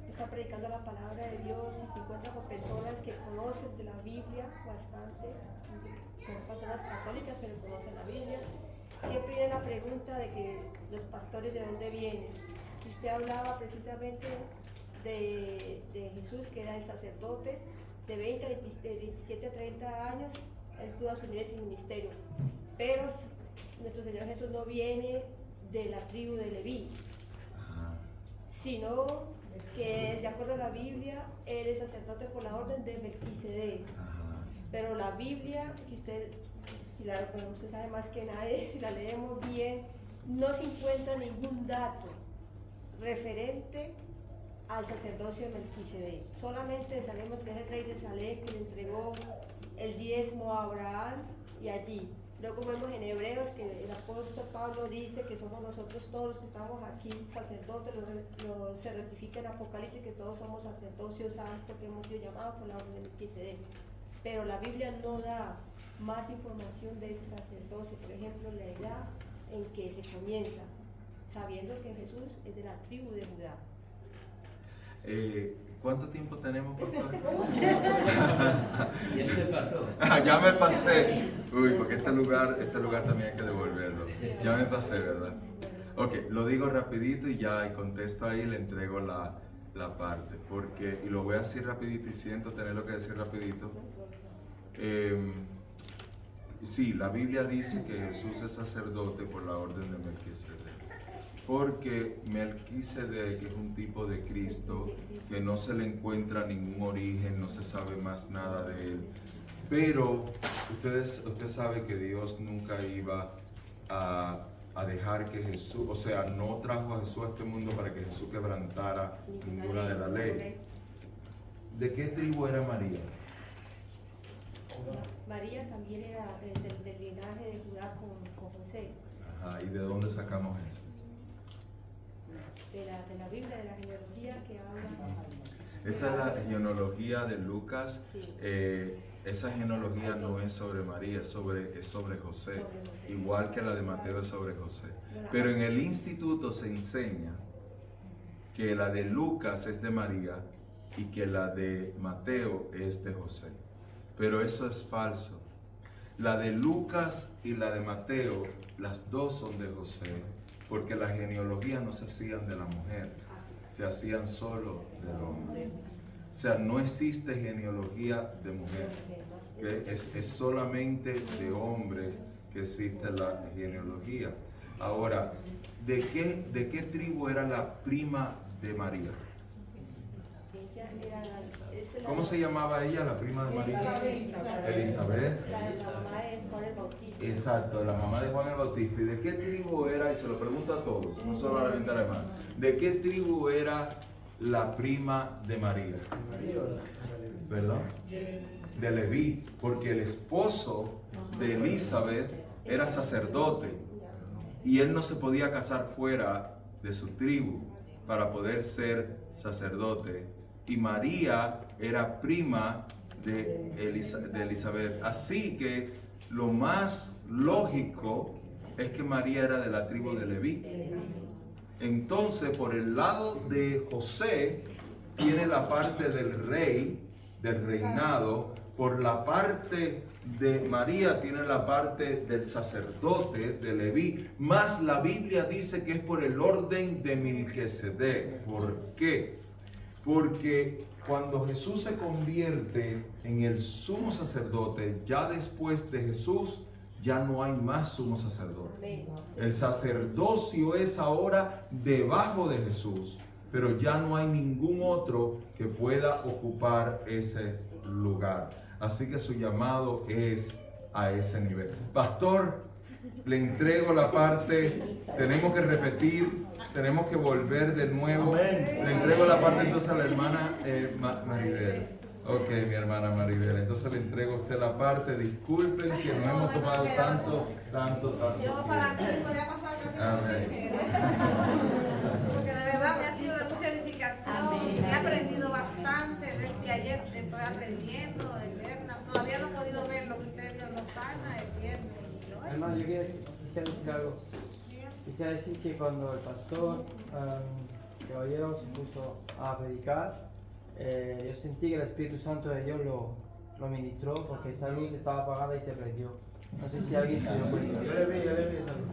está predicando la palabra de Dios y se encuentra con personas que conocen de la Biblia bastante, son personas católicas pero conocen la Biblia, siempre viene la pregunta de que los pastores de dónde vienen. Y usted hablaba precisamente de Jesús, que era el sacerdote, de 27 a 30 años, él pudo asumir ese ministerio. Pero nuestro Señor Jesús no viene de la tribu de Leví, sino que de acuerdo a la Biblia, él es sacerdote por la orden de Melquisedec. Pero la Biblia, usted sabe más que nadie, si la leemos bien, no se encuentra ningún dato referente al sacerdocio de Melquisedec. Solamente sabemos que es el rey de Salem que le entregó el diezmo a Abraham y allí. Luego vemos en Hebreos que el apóstol Pablo dice que somos nosotros todos los que estamos aquí sacerdotes, se rectifica en Apocalipsis que todos somos sacerdocios santos, que hemos sido llamados por la orden de Melquisedec. Pero la Biblia no da más información de ese sacerdocio, por ejemplo, la edad en que se comienza, sabiendo que Jesús es de la tribu de Judá. ¿Cuánto tiempo tenemos, pastor? Ya se pasó. Ya me pasé. Uy, porque este lugar también hay que devolverlo. Ya me pasé, ¿verdad? Ok, lo digo rapidito y ya, y contesto ahí, le entrego la parte. Porque, y lo voy a decir rapidito y siento tener lo que decir rapidito. Sí, la Biblia dice que Jesús es sacerdote por la orden de Melquisedec. Porque Melquisedec es un tipo de Cristo que no se le encuentra ningún origen, no se sabe más nada de él. Pero usted sabe que Dios nunca iba a dejar que Jesús, o sea, no trajo a Jesús a este mundo para que Jesús quebrantara ninguna de las leyes. ¿De qué tribu era María? María también era del linaje de Judá con José. Ajá, ¿y de dónde sacamos eso? De la Biblia, de la genealogía que habla. Esa es la genealogía de Lucas. Sí. Esa genealogía no es sobre María, es sobre José, igual que la de Mateo es sobre José. Pero en el instituto se enseña que la de Lucas es de María y que la de Mateo es de José. Pero eso es falso. La de Lucas y la de Mateo, las dos son de José, porque las genealogías no se hacían de la mujer, se hacían solo del hombre. O sea, no existe genealogía de mujer, es solamente de hombres que existe la genealogía. Ahora, ¿de qué tribu era la prima de María? ¿Cómo se llamaba ella, la prima de María? Elizabeth. La mamá de Juan el Bautista. Exacto, la mamá de Juan el Bautista. ¿Y de qué tribu era? Y se lo pregunto a todos, no solo a la gente alemana. ¿De qué tribu era la prima de María? ¿Perdón? De Leví, porque el esposo de Elizabeth era sacerdote y él no se podía casar fuera de su tribu para poder ser sacerdote. Y María era prima de Elizabeth. Así que lo más lógico es que María era de la tribu de Leví. Entonces, por el lado de José, tiene la parte del rey, del reinado. Por la parte de María, tiene la parte del sacerdote, de Leví. Más la Biblia dice que es por el orden de Melquisedec. ¿Por qué? Porque cuando Jesús se convierte en el sumo sacerdote, ya después de Jesús, ya no hay más sumo sacerdote. El sacerdocio es ahora debajo de Jesús, pero ya no hay ningún otro que pueda ocupar ese lugar. Así que su llamado es a ese nivel. Pastor, le entrego la parte, tenemos que repetir, tenemos que volver de nuevo. Le entrego la parte entonces a la hermana Maribel. Ok, mi hermana Maribel, entonces le entrego a usted la parte. Disculpen que nos hemos tomado tanto. Yo para mí podría pasar casi Amén. porque de verdad me ha sido de mucha edificación. He aprendido bastante desde ayer, estoy aprendiendo, el viernes, todavía no he podido ver lo que usted Dios nos sana el viernes. Hermano, yo quisiera decir algo. Quisiera decir que cuando el pastor caballero se puso a predicar, yo sentí que el Espíritu Santo de Dios lo ministró porque esa luz estaba apagada y se prendió. No sé si alguien se dio cuenta. Yo le vi esa luz.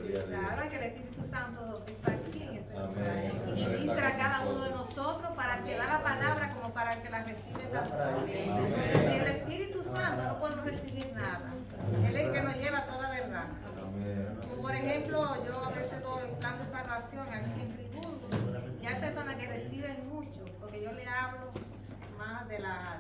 Claro que el Espíritu Santo está aquí en este lugar y ministra a cada uno de nosotros para el que da la palabra como para el que la recibe también. Porque sin el Espíritu Santo no podemos recibir nada. Él es el que nos lleva a toda verdad. Como por ejemplo, yo a veces doy plan de salvación aquí en Friburgo y hay personas que reciben mucho porque yo le hablo más de la